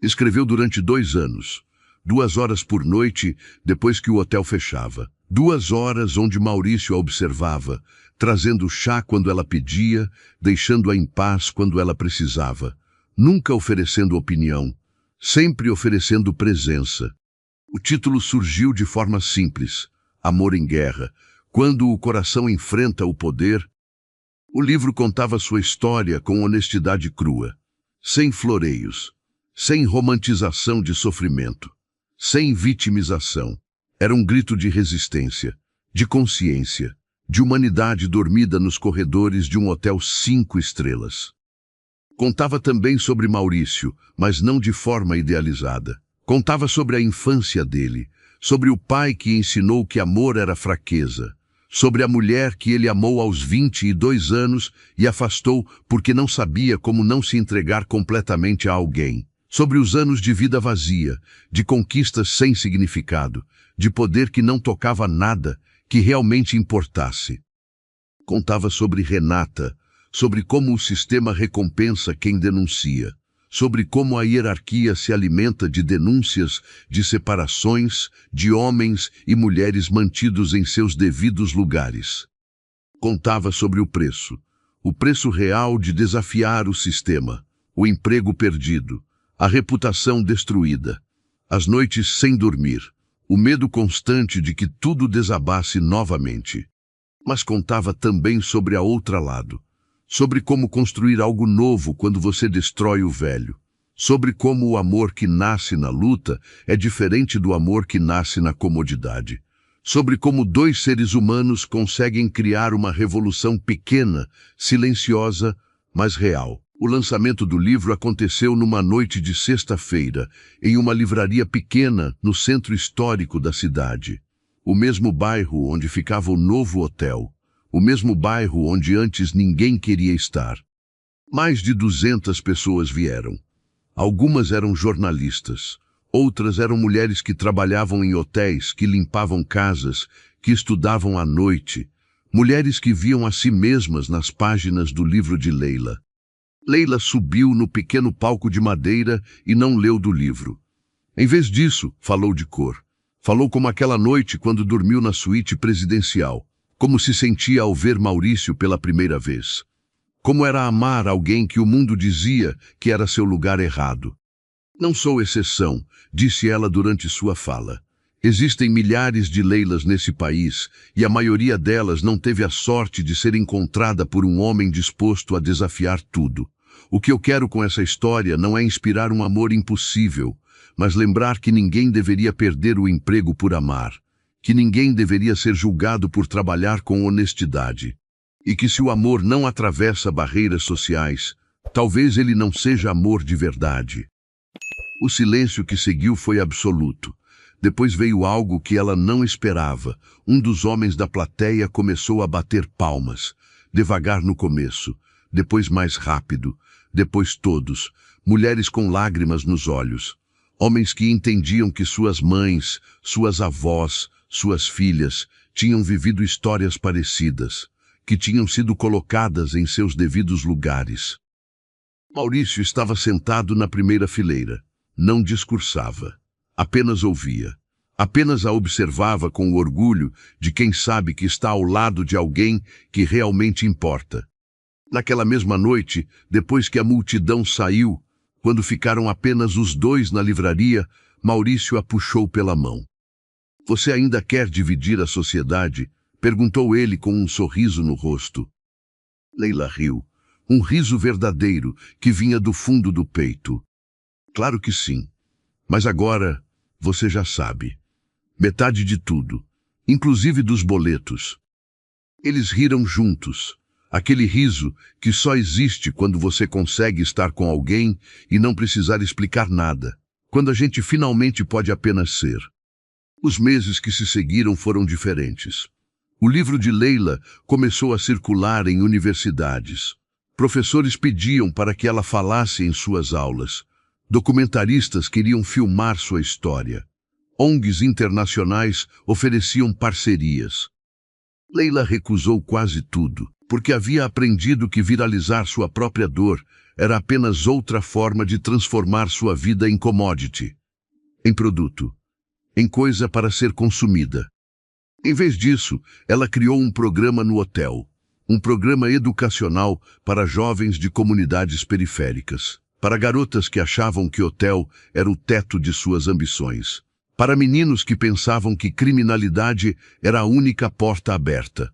B: Escreveu durante 2 anos, 2 horas por noite depois que o hotel fechava. 2 horas onde Maurício a observava, trazendo chá quando ela pedia, deixando-a em paz quando ela precisava, nunca oferecendo opinião, sempre oferecendo presença. O título surgiu de forma simples, Amor em Guerra, quando o coração enfrenta o poder. O livro contava sua história com honestidade crua, sem floreios, sem romantização de sofrimento, sem vitimização. Era um grito de resistência, de consciência, de humanidade dormida nos corredores de um hotel 5 estrelas. Contava também sobre Maurício, mas não de forma idealizada. Contava sobre a infância dele, sobre o pai que ensinou que amor era fraqueza, sobre a mulher que ele amou aos 22 anos e afastou porque não sabia como não se entregar completamente a alguém, sobre os anos de vida vazia, de conquistas sem significado, de poder que não tocava nada que realmente importasse. Contava sobre Renata, sobre como o sistema recompensa quem denuncia, sobre como a hierarquia se alimenta de denúncias, de separações, de homens e mulheres mantidos em seus devidos lugares. Contava sobre o preço real de desafiar o sistema, o emprego perdido, a reputação destruída, as noites sem dormir, o medo constante de que tudo desabasse novamente. Mas contava também sobre a outra lado, sobre como construir algo novo quando você destrói o velho, sobre como o amor que nasce na luta é diferente do amor que nasce na comodidade, sobre como dois seres humanos conseguem criar uma revolução pequena, silenciosa, mas real. O lançamento do livro aconteceu numa noite de sexta-feira, em uma livraria pequena no centro histórico da cidade. O mesmo bairro onde ficava o novo hotel. O mesmo bairro onde antes ninguém queria estar. Mais de 200 pessoas vieram. Algumas eram jornalistas. Outras eram mulheres que trabalhavam em hotéis, que limpavam casas, que estudavam à noite. Mulheres que viam a si mesmas nas páginas do livro de Leila. Leila subiu no pequeno palco de madeira e não leu do livro. Em vez disso, falou de cor. Falou como aquela noite quando dormiu na suíte presidencial. Como se sentia ao ver Maurício pela primeira vez. Como era amar alguém que o mundo dizia que era seu lugar errado. Não sou exceção, disse ela durante sua fala. Existem milhares de Leilas nesse país e a maioria delas não teve a sorte de ser encontrada por um homem disposto a desafiar tudo. O que eu quero com essa história não é inspirar um amor impossível, mas lembrar que ninguém deveria perder o emprego por amar, que ninguém deveria ser julgado por trabalhar com honestidade, e que se o amor não atravessa barreiras sociais, talvez ele não seja amor de verdade. O silêncio que seguiu foi absoluto. Depois veio algo que ela não esperava. Um dos homens da plateia começou a bater palmas, devagar no começo, depois mais rápido, depois todos, mulheres com lágrimas nos olhos, homens que entendiam que suas mães, suas avós, suas filhas tinham vivido histórias parecidas, que tinham sido colocadas em seus devidos lugares. Maurício estava sentado na primeira fileira. Não discursava, apenas ouvia. Apenas a observava com o orgulho de quem sabe que está ao lado de alguém que realmente importa. Naquela mesma noite, depois que a multidão saiu, quando ficaram apenas os dois na livraria, Maurício a puxou pela mão. Você ainda quer dividir a sociedade? Perguntou ele com um sorriso no rosto. Leila riu, um riso verdadeiro que vinha do fundo do peito. Claro que sim, mas agora você já sabe. Metade de tudo, inclusive dos boletos. Eles riram juntos. Aquele riso que só existe quando você consegue estar com alguém e não precisar explicar nada. Quando a gente finalmente pode apenas ser. Os meses que se seguiram foram diferentes. O livro de Leila começou a circular em universidades. Professores pediam para que ela falasse em suas aulas. Documentaristas queriam filmar sua história. ONGs internacionais ofereciam parcerias. Leila recusou quase tudo, porque havia aprendido que viralizar sua própria dor era apenas outra forma de transformar sua vida em commodity, em produto, em coisa para ser consumida. Em vez disso, ela criou um programa no hotel, um programa educacional para jovens de comunidades periféricas, para garotas que achavam que hotel era o teto de suas ambições, para meninos que pensavam que criminalidade era a única porta aberta.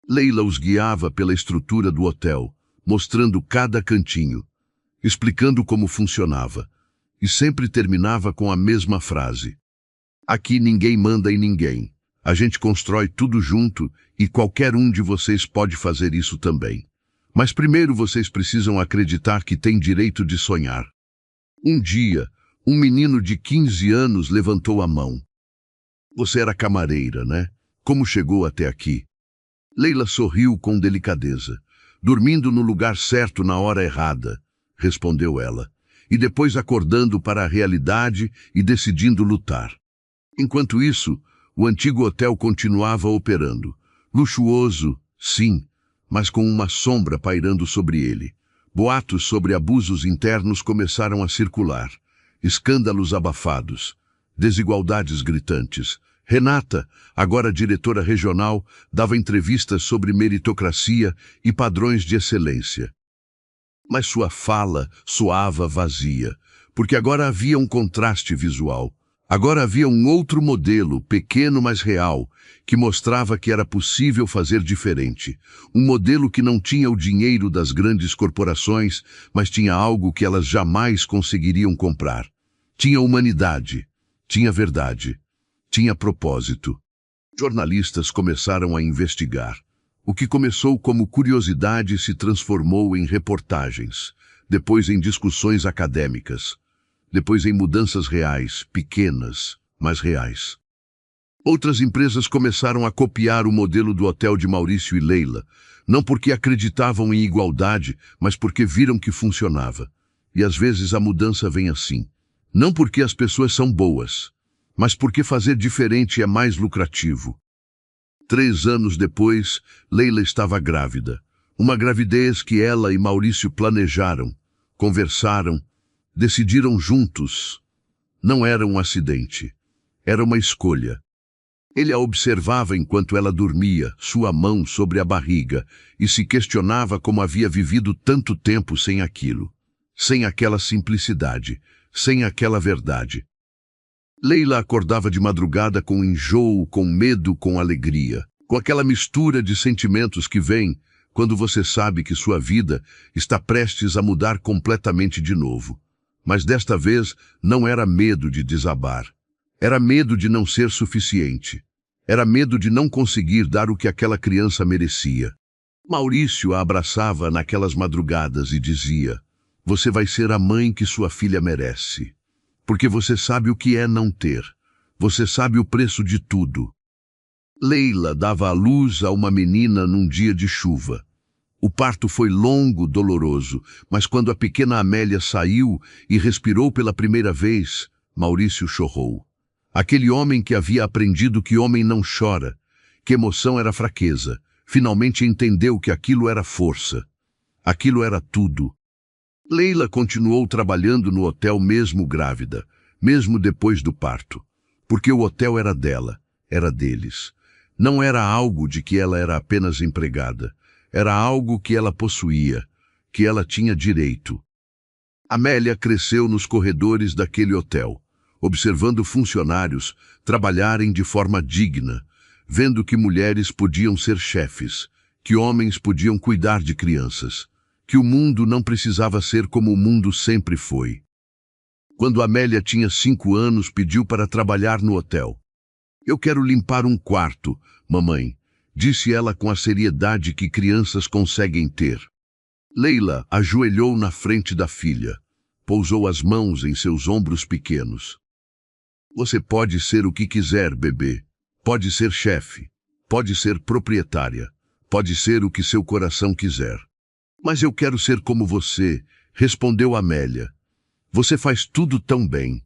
B: Leila os guiava pela estrutura do hotel, mostrando cada cantinho, explicando como funcionava, e sempre terminava com a mesma frase. Aqui ninguém manda em ninguém. A gente constrói tudo junto e qualquer um de vocês pode fazer isso também. Mas primeiro vocês precisam acreditar que têm direito de sonhar. Um dia, um menino de 15 anos levantou a mão. Você era camareira, né? Como chegou até aqui? Leila sorriu com delicadeza. Dormindo no lugar certo na hora errada, respondeu ela. e depois acordando para a realidade e decidindo lutar. Enquanto isso, o antigo hotel continuava operando. Luxuoso, sim, mas com uma sombra pairando sobre ele. Boatos sobre abusos internos começaram a circular. Escândalos abafados. Desigualdades gritantes. Renata, agora diretora regional, dava entrevistas sobre meritocracia e padrões de excelência. Mas sua fala soava vazia, porque agora havia um contraste visual. Agora havia um outro modelo, pequeno mas real, que mostrava que era possível fazer diferente. Um modelo que não tinha o dinheiro das grandes corporações, mas tinha algo que elas jamais conseguiriam comprar. Tinha humanidade, tinha verdade, tinha propósito. Jornalistas começaram a investigar. O que começou como curiosidade se transformou em reportagens, depois em discussões acadêmicas, depois em mudanças reais, pequenas, mas reais. Outras empresas começaram a copiar o modelo do hotel de Maurício e Leila, não porque acreditavam em igualdade, mas porque viram que funcionava. E às vezes a mudança vem assim. Não porque as pessoas são boas, mas porque fazer diferente é mais lucrativo. 3 anos depois, Leila estava grávida. Uma gravidez que ela e Maurício planejaram, conversaram, decidiram juntos. Não era um acidente. Era uma escolha. Ele a observava enquanto ela dormia, sua mão sobre a barriga, e se questionava como havia vivido tanto tempo sem aquilo. Sem aquela simplicidade, sem aquela verdade. Leila acordava de madrugada com enjoo, com medo, com alegria, com aquela mistura de sentimentos que vem quando você sabe que sua vida está prestes a mudar completamente de novo. Mas desta vez não era medo de desabar. Era medo de não ser suficiente. Era medo de não conseguir dar o que aquela criança merecia. Maurício a abraçava naquelas madrugadas e dizia: "Você vai ser a mãe que sua filha merece. Porque você sabe o que é não ter. Você sabe o preço de tudo." Leila dava à luz a uma menina num dia de chuva. O parto foi longo, doloroso, mas quando a pequena Amélia saiu e respirou pela primeira vez, Maurício chorou. Aquele homem que havia aprendido que homem não chora, que emoção era fraqueza, finalmente entendeu que aquilo era força. Aquilo era tudo. Leila continuou trabalhando no hotel mesmo grávida, mesmo depois do parto, porque o hotel era dela, era deles. Não era algo de que ela era apenas empregada, era algo que ela possuía, que ela tinha direito. Amélia cresceu nos corredores daquele hotel, observando funcionários trabalharem de forma digna, vendo que mulheres podiam ser chefes, que homens podiam cuidar de crianças, que o mundo não precisava ser como o mundo sempre foi. Quando Amélia tinha 5 anos, pediu para trabalhar no hotel. "Eu quero limpar um quarto, mamãe", disse ela com a seriedade que crianças conseguem ter. Leila ajoelhou na frente da filha, pousou as mãos em seus ombros pequenos. "Você pode ser o que quiser, bebê. Pode ser chefe, pode ser proprietária, pode ser o que seu coração quiser. Mas eu quero ser como você", respondeu Amélia. "Você faz tudo tão bem."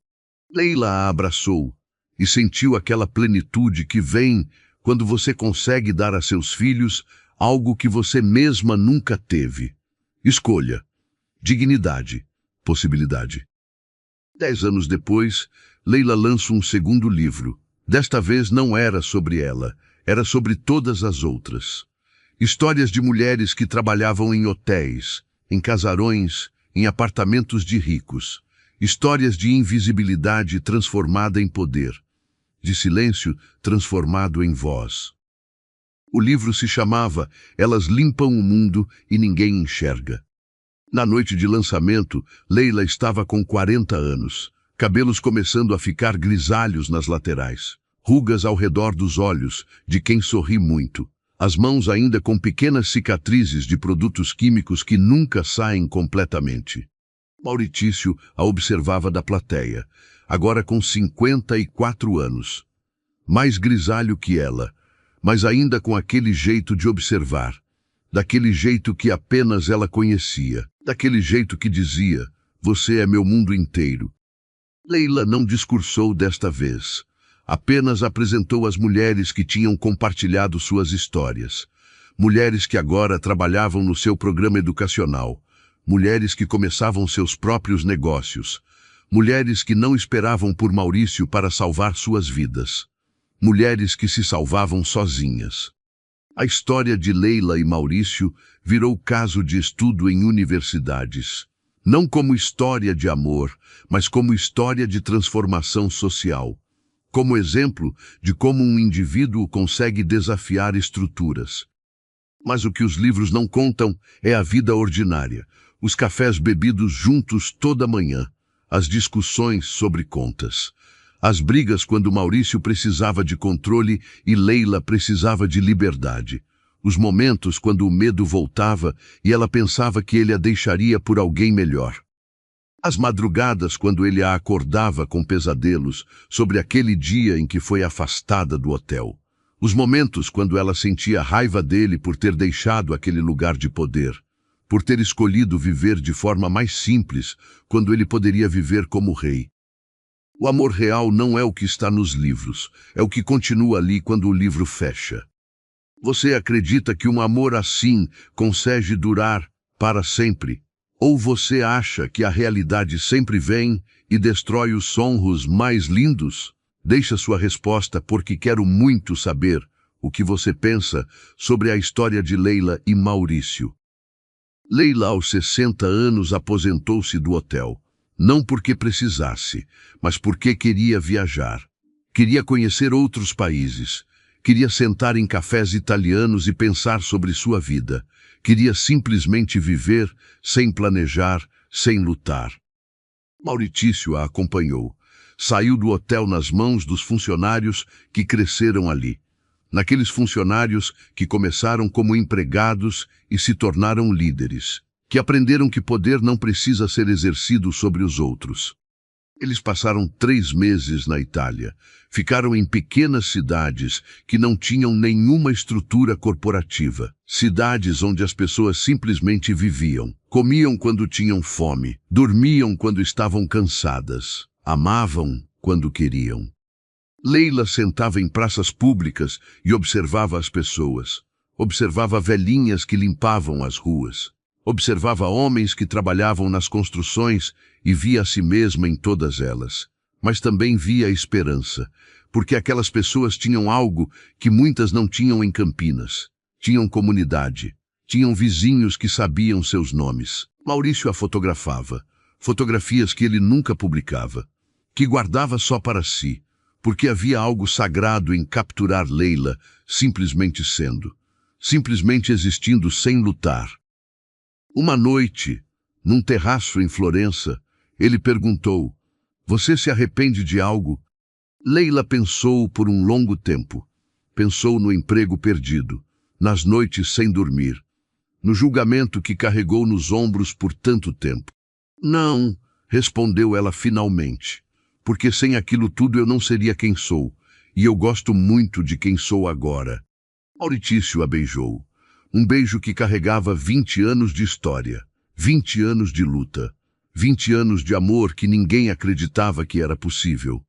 B: Leila a abraçou e sentiu aquela plenitude que vem quando você consegue dar a seus filhos algo que você mesma nunca teve. Escolha, dignidade, possibilidade. 10 anos depois, Leila lança um segundo livro. Desta vez não era sobre ela, era sobre todas as outras. Histórias de mulheres que trabalhavam em hotéis, em casarões, em apartamentos de ricos. Histórias de invisibilidade transformada em poder, de silêncio transformado em voz. O livro se chamava Elas Limpam o Mundo e Ninguém Enxerga. Na noite de lançamento, Leila estava com 40 anos, cabelos começando a ficar grisalhos nas laterais, rugas ao redor dos olhos, de quem sorri muito, as mãos ainda com pequenas cicatrizes de produtos químicos que nunca saem completamente. Mauritício a observava da plateia, agora com 54 anos. Mais grisalho que ela, mas ainda com aquele jeito de observar, daquele jeito que apenas ela conhecia, daquele jeito que dizia: Você é meu mundo inteiro. Leila não discursou desta vez. Apenas apresentou as mulheres que tinham compartilhado suas histórias. Mulheres que agora trabalhavam no seu programa educacional. Mulheres que começavam seus próprios negócios. Mulheres que não esperavam por Maurício para salvar suas vidas. Mulheres que se salvavam sozinhas. A história de Leila e Maurício virou caso de estudo em universidades. Não como história de amor, mas como história de transformação social. Como exemplo de como um indivíduo consegue desafiar estruturas. Mas o que os livros não contam é a vida ordinária, os cafés bebidos juntos toda manhã, as discussões sobre contas, as brigas quando Maurício precisava de controle e Leila precisava de liberdade, os momentos quando o medo voltava e ela pensava que ele a deixaria por alguém melhor. As madrugadas quando ele a acordava com pesadelos sobre aquele dia em que foi afastada do hotel. Os momentos quando ela sentia raiva dele por ter deixado aquele lugar de poder, por ter escolhido viver de forma mais simples, quando ele poderia viver como rei. O amor real não é o que está nos livros, é o que continua ali quando o livro fecha. Você acredita que um amor assim consegue durar para sempre? Ou você acha que a realidade sempre vem e destrói os sonhos mais lindos? Deixa sua resposta porque quero muito saber o que você pensa sobre a história de Leila e Maurício. Leila, aos 60 anos, aposentou-se do hotel. Não porque precisasse, mas porque queria viajar. Queria conhecer outros países. Queria sentar em cafés italianos e pensar sobre sua vida. Queria simplesmente viver, sem planejar, sem lutar. Maurício a acompanhou. Saiu do hotel nas mãos dos funcionários que cresceram ali. Naqueles funcionários que começaram como empregados e se tornaram líderes. Que aprenderam que poder não precisa ser exercido sobre os outros. Eles passaram 3 meses na Itália. Ficaram em pequenas cidades que não tinham nenhuma estrutura corporativa. Cidades onde as pessoas simplesmente viviam. Comiam quando tinham fome. Dormiam quando estavam cansadas. Amavam quando queriam. Leila sentava em praças públicas e observava as pessoas. Observava velhinhas que limpavam as ruas. Observava homens que trabalhavam nas construções e via a si mesma em todas elas. Mas também via a esperança, porque aquelas pessoas tinham algo que muitas não tinham em Campinas. Tinham comunidade, tinham vizinhos que sabiam seus nomes. Maurício a fotografava, fotografias que ele nunca publicava, que guardava só para si, porque havia algo sagrado em capturar Leila simplesmente sendo, simplesmente existindo sem lutar. Uma noite, num terraço em Florença, ele perguntou: "Você se arrepende de algo?" Leila pensou por um longo tempo. Pensou no emprego perdido, nas noites sem dormir, no julgamento que carregou nos ombros por tanto tempo. "Não", respondeu ela finalmente, "porque sem aquilo tudo eu não seria quem sou, e eu gosto muito de quem sou agora." Maurício a beijou. Um beijo que carregava 20 anos de história, 20 anos de luta, 20 anos de amor que ninguém acreditava que era possível.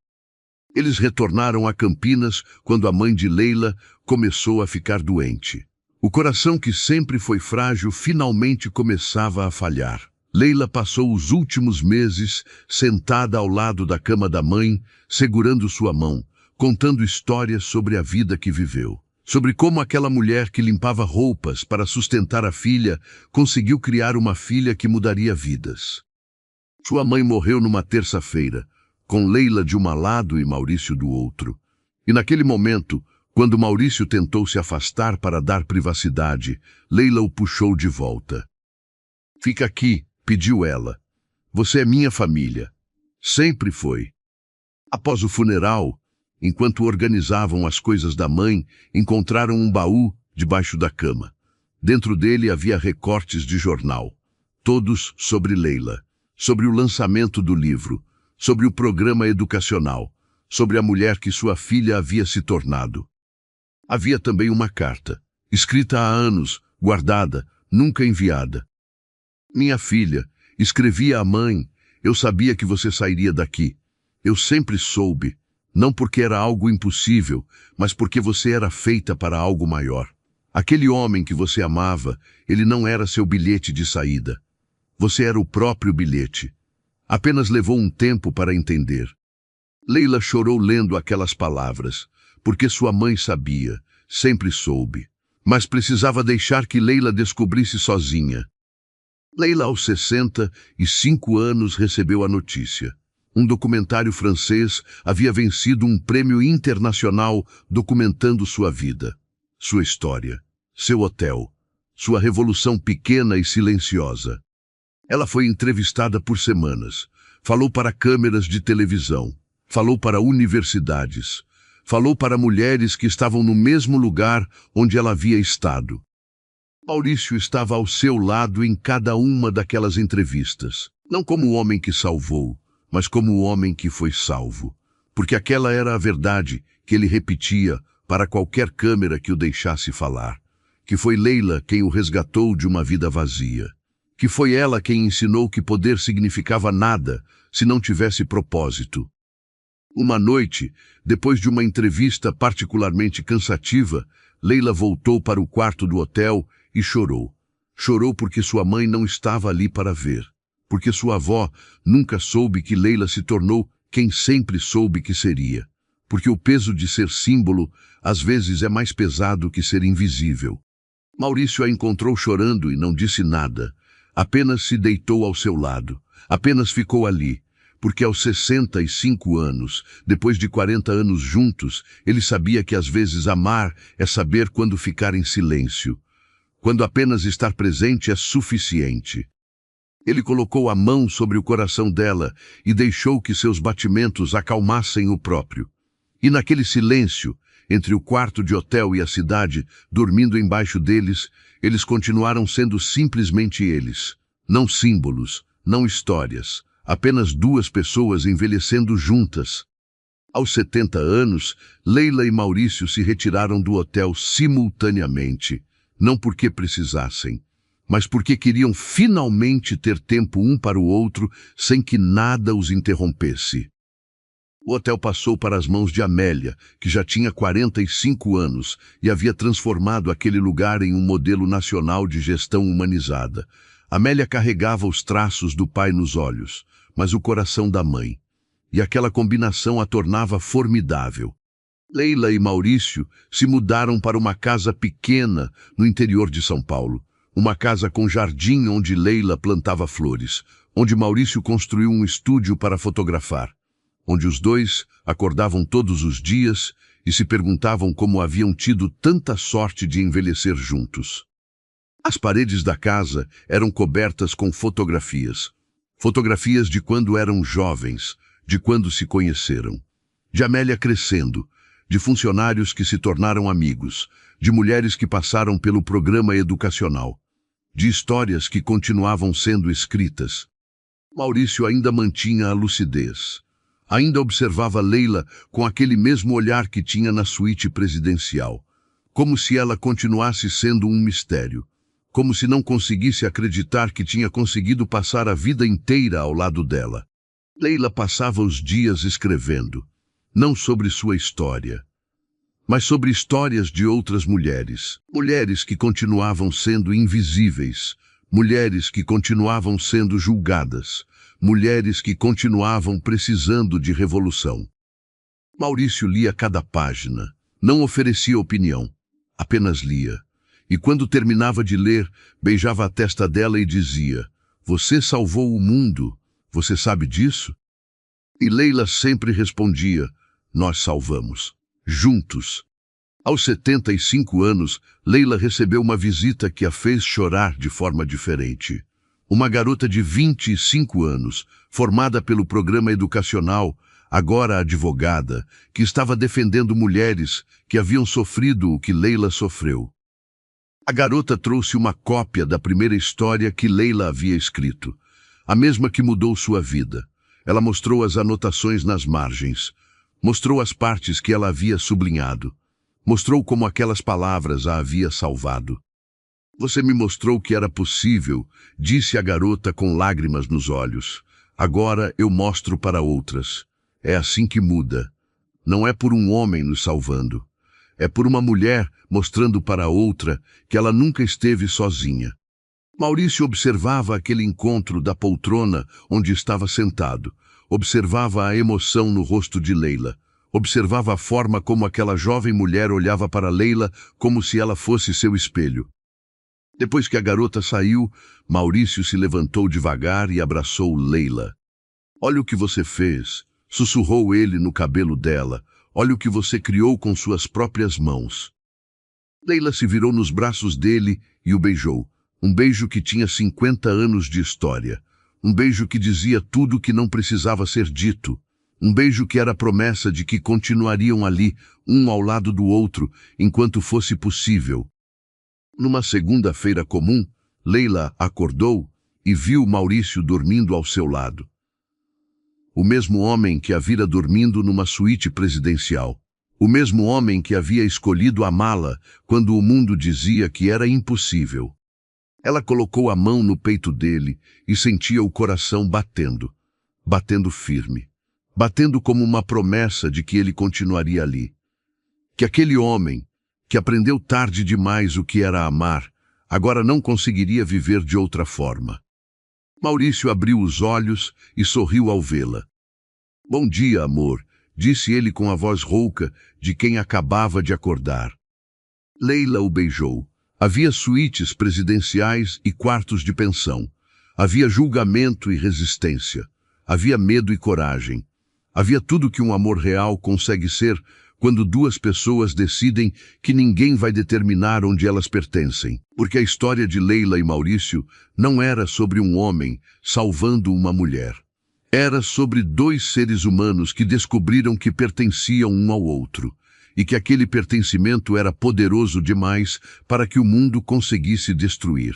B: Eles retornaram a Campinas quando a mãe de Leila começou a ficar doente. O coração que sempre foi frágil finalmente começava a falhar. Leila passou os últimos meses sentada ao lado da cama da mãe, segurando sua mão, contando histórias sobre a vida que viveu. Sobre como aquela mulher que limpava roupas para sustentar a filha conseguiu criar uma filha que mudaria vidas. Sua mãe morreu numa terça-feira, com Leila de um lado e Maurício do outro. E naquele momento, quando Maurício tentou se afastar para dar privacidade, Leila o puxou de volta. "Fica aqui", pediu ela. "Você é minha família. Sempre foi." Após o funeral, enquanto organizavam as coisas da mãe, encontraram um baú debaixo da cama. Dentro dele havia recortes de jornal, todos sobre Leila, sobre o lançamento do livro, sobre o programa educacional, sobre a mulher que sua filha havia se tornado. Havia também uma carta, escrita há anos, guardada, nunca enviada. "Minha filha", escrevia a mãe, Eu sabia que você sairia daqui. Eu sempre soube. Não porque era algo impossível, mas porque você era feita para algo maior. Aquele homem que você amava, ele não era seu bilhete de saída. Você era o próprio bilhete. Apenas levou um tempo para entender. Leila chorou lendo aquelas palavras, porque sua mãe sabia, sempre soube. Mas precisava deixar que Leila descobrisse sozinha. Leila, aos 65 anos, recebeu a notícia. Um documentário francês havia vencido um prêmio internacional documentando sua vida, sua história, seu hotel, sua revolução pequena e silenciosa. Ela foi entrevistada por semanas, falou para câmeras de televisão, falou para universidades, falou para mulheres que estavam no mesmo lugar onde ela havia estado. Maurício estava ao seu lado em cada uma daquelas entrevistas, não como o homem que salvou, mas como o homem que foi salvo, porque aquela era a verdade que ele repetia para qualquer câmera que o deixasse falar, que foi Leila quem o resgatou de uma vida vazia, que foi ela quem ensinou que poder significava nada se não tivesse propósito. Uma noite, depois de uma entrevista particularmente cansativa, Leila voltou para o quarto do hotel e chorou. Chorou porque sua mãe não estava ali para ver, porque sua avó nunca soube que Leila se tornou quem sempre soube que seria, porque o peso de ser símbolo às vezes é mais pesado que ser invisível. Maurício a encontrou chorando e não disse nada, apenas se deitou ao seu lado, apenas ficou ali, porque aos 65 anos, depois de 40 anos juntos, ele sabia que às vezes amar é saber quando ficar em silêncio, quando apenas estar presente é suficiente. Ele colocou a mão sobre o coração dela e deixou que seus batimentos acalmassem o próprio. E naquele silêncio, entre o quarto de hotel e a cidade, dormindo embaixo deles, eles continuaram sendo simplesmente eles, não símbolos, não histórias, apenas duas pessoas envelhecendo juntas. Aos 70 anos, Leila e Maurício se retiraram do hotel simultaneamente, não porque precisassem, mas porque queriam finalmente ter tempo um para o outro sem que nada os interrompesse. O hotel passou para as mãos de Amélia, que já tinha 45 anos e havia transformado aquele lugar em um modelo nacional de gestão humanizada. Amélia carregava os traços do pai nos olhos, mas o coração da mãe. E aquela combinação a tornava formidável. Leila e Maurício se mudaram para uma casa pequena no interior de São Paulo. Uma casa com jardim onde Leila plantava flores, onde Maurício construiu um estúdio para fotografar, onde os dois acordavam todos os dias e se perguntavam como haviam tido tanta sorte de envelhecer juntos. As paredes da casa eram cobertas com fotografias. Fotografias de quando eram jovens, de quando se conheceram. De Amélia crescendo, de funcionários que se tornaram amigos, de mulheres que passaram pelo programa educacional, de histórias que continuavam sendo escritas. Maurício ainda mantinha a lucidez. Ainda observava Leila com aquele mesmo olhar que tinha na suíte presidencial, como se ela continuasse sendo um mistério, como se não conseguisse acreditar que tinha conseguido passar a vida inteira ao lado dela. Leila passava os dias escrevendo, não sobre sua história, mas sobre histórias de outras mulheres. Mulheres que continuavam sendo invisíveis, mulheres que continuavam sendo julgadas, mulheres que continuavam precisando de revolução. Maurício lia cada página, não oferecia opinião, apenas lia. E quando terminava de ler, beijava a testa dela e dizia: "Você salvou o mundo, você sabe disso?" E Leila sempre respondia: "Nós salvamos, juntos." Aos 75 anos, Leila recebeu uma visita que a fez chorar de forma diferente. Uma garota de 25 anos, formada pelo programa educacional, agora advogada, que estava defendendo mulheres que haviam sofrido o que Leila sofreu. A garota trouxe uma cópia da primeira história que Leila havia escrito, a mesma que mudou sua vida. Ela mostrou as anotações nas margens, mostrou as partes que ela havia sublinhado, mostrou como aquelas palavras a havia salvado. "Você me mostrou que era possível", disse a garota com lágrimas nos olhos. Agora eu mostro para outras. É assim que muda. Não é por um homem nos salvando. É por uma mulher mostrando para outra que ela nunca esteve sozinha. Maurício observava aquele encontro da poltrona onde estava sentado. Observava a emoção no rosto de Leila. Observava a forma como aquela jovem mulher olhava para Leila como se ela fosse seu espelho. Depois que a garota saiu, Maurício se levantou devagar e abraçou Leila. "Olha o que você fez", sussurrou ele no cabelo dela. "Olha o que você criou com suas próprias mãos." Leila se virou nos braços dele e o beijou. Um beijo que tinha 50 anos de história. Um beijo que dizia tudo o que não precisava ser dito. Um beijo que era a promessa de que continuariam ali, um ao lado do outro, enquanto fosse possível. Numa segunda-feira comum, Leila acordou e viu Maurício dormindo ao seu lado. O mesmo homem que a vira dormindo numa suíte presidencial. O mesmo homem que havia escolhido amá-la quando o mundo dizia que era impossível. Ela colocou a mão no peito dele e sentia o coração batendo. Batendo firme. Batendo como uma promessa de que ele continuaria ali. Que aquele homem, que aprendeu tarde demais o que era amar, agora não conseguiria viver de outra forma. Maurício abriu os olhos e sorriu ao vê-la. "Bom dia, amor", disse ele com a voz rouca de quem acabava de acordar. Leila o beijou. Havia suítes presidenciais e quartos de pensão. Havia julgamento e resistência. Havia medo e coragem. Havia tudo que um amor real consegue ser quando duas pessoas decidem que ninguém vai determinar onde elas pertencem. Porque a história de Leila e Maurício não era sobre um homem salvando uma mulher. Era sobre dois seres humanos que descobriram que pertenciam um ao outro, e que aquele pertencimento era poderoso demais para que o mundo conseguisse destruir.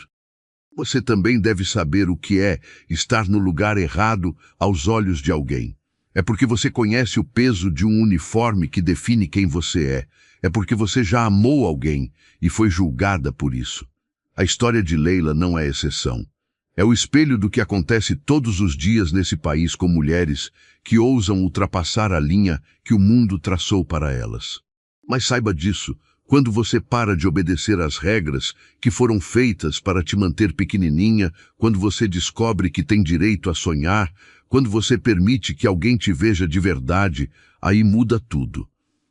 B: Você também deve saber o que é estar no lugar errado aos olhos de alguém. É porque você conhece o peso de um uniforme que define quem você é. É porque você já amou alguém e foi julgada por isso. A história de Leila não é exceção. É o espelho do que acontece todos os dias nesse país com mulheres que ousam ultrapassar a linha que o mundo traçou para elas. Mas saiba disso, quando você para de obedecer às regras que foram feitas para te manter pequenininha, quando você descobre que tem direito a sonhar, quando você permite que alguém te veja de verdade, aí muda tudo.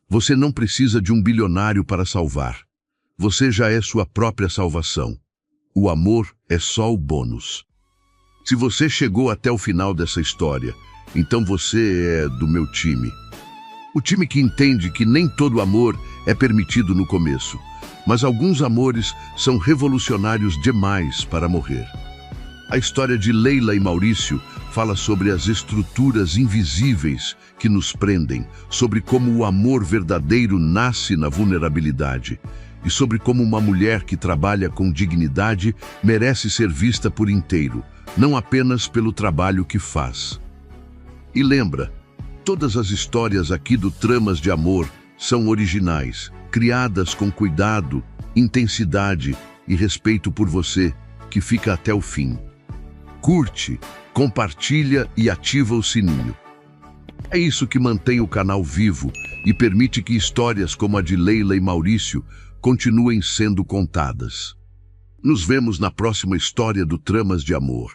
B: Você não precisa de um bilionário para salvar. Você já é sua própria salvação. O amor é só o bônus. Se você chegou até o final dessa história, então você é do meu time. O time que entende que nem todo amor é permitido no começo, mas alguns amores são revolucionários demais para morrer. A história de Leila e Maurício fala sobre as estruturas invisíveis que nos prendem, sobre como o amor verdadeiro nasce na vulnerabilidade e sobre como uma mulher que trabalha com dignidade merece ser vista por inteiro, não apenas pelo trabalho que faz. E lembra, todas as histórias aqui do Tramas de Amor são originais, criadas com cuidado, intensidade e respeito por você, que fica até o fim. Curte, compartilha e ativa o sininho. É isso que mantém o canal vivo e permite que histórias como a de Leila e Maurício continuem sendo contadas. Nos vemos na próxima história do Tramas de Amor.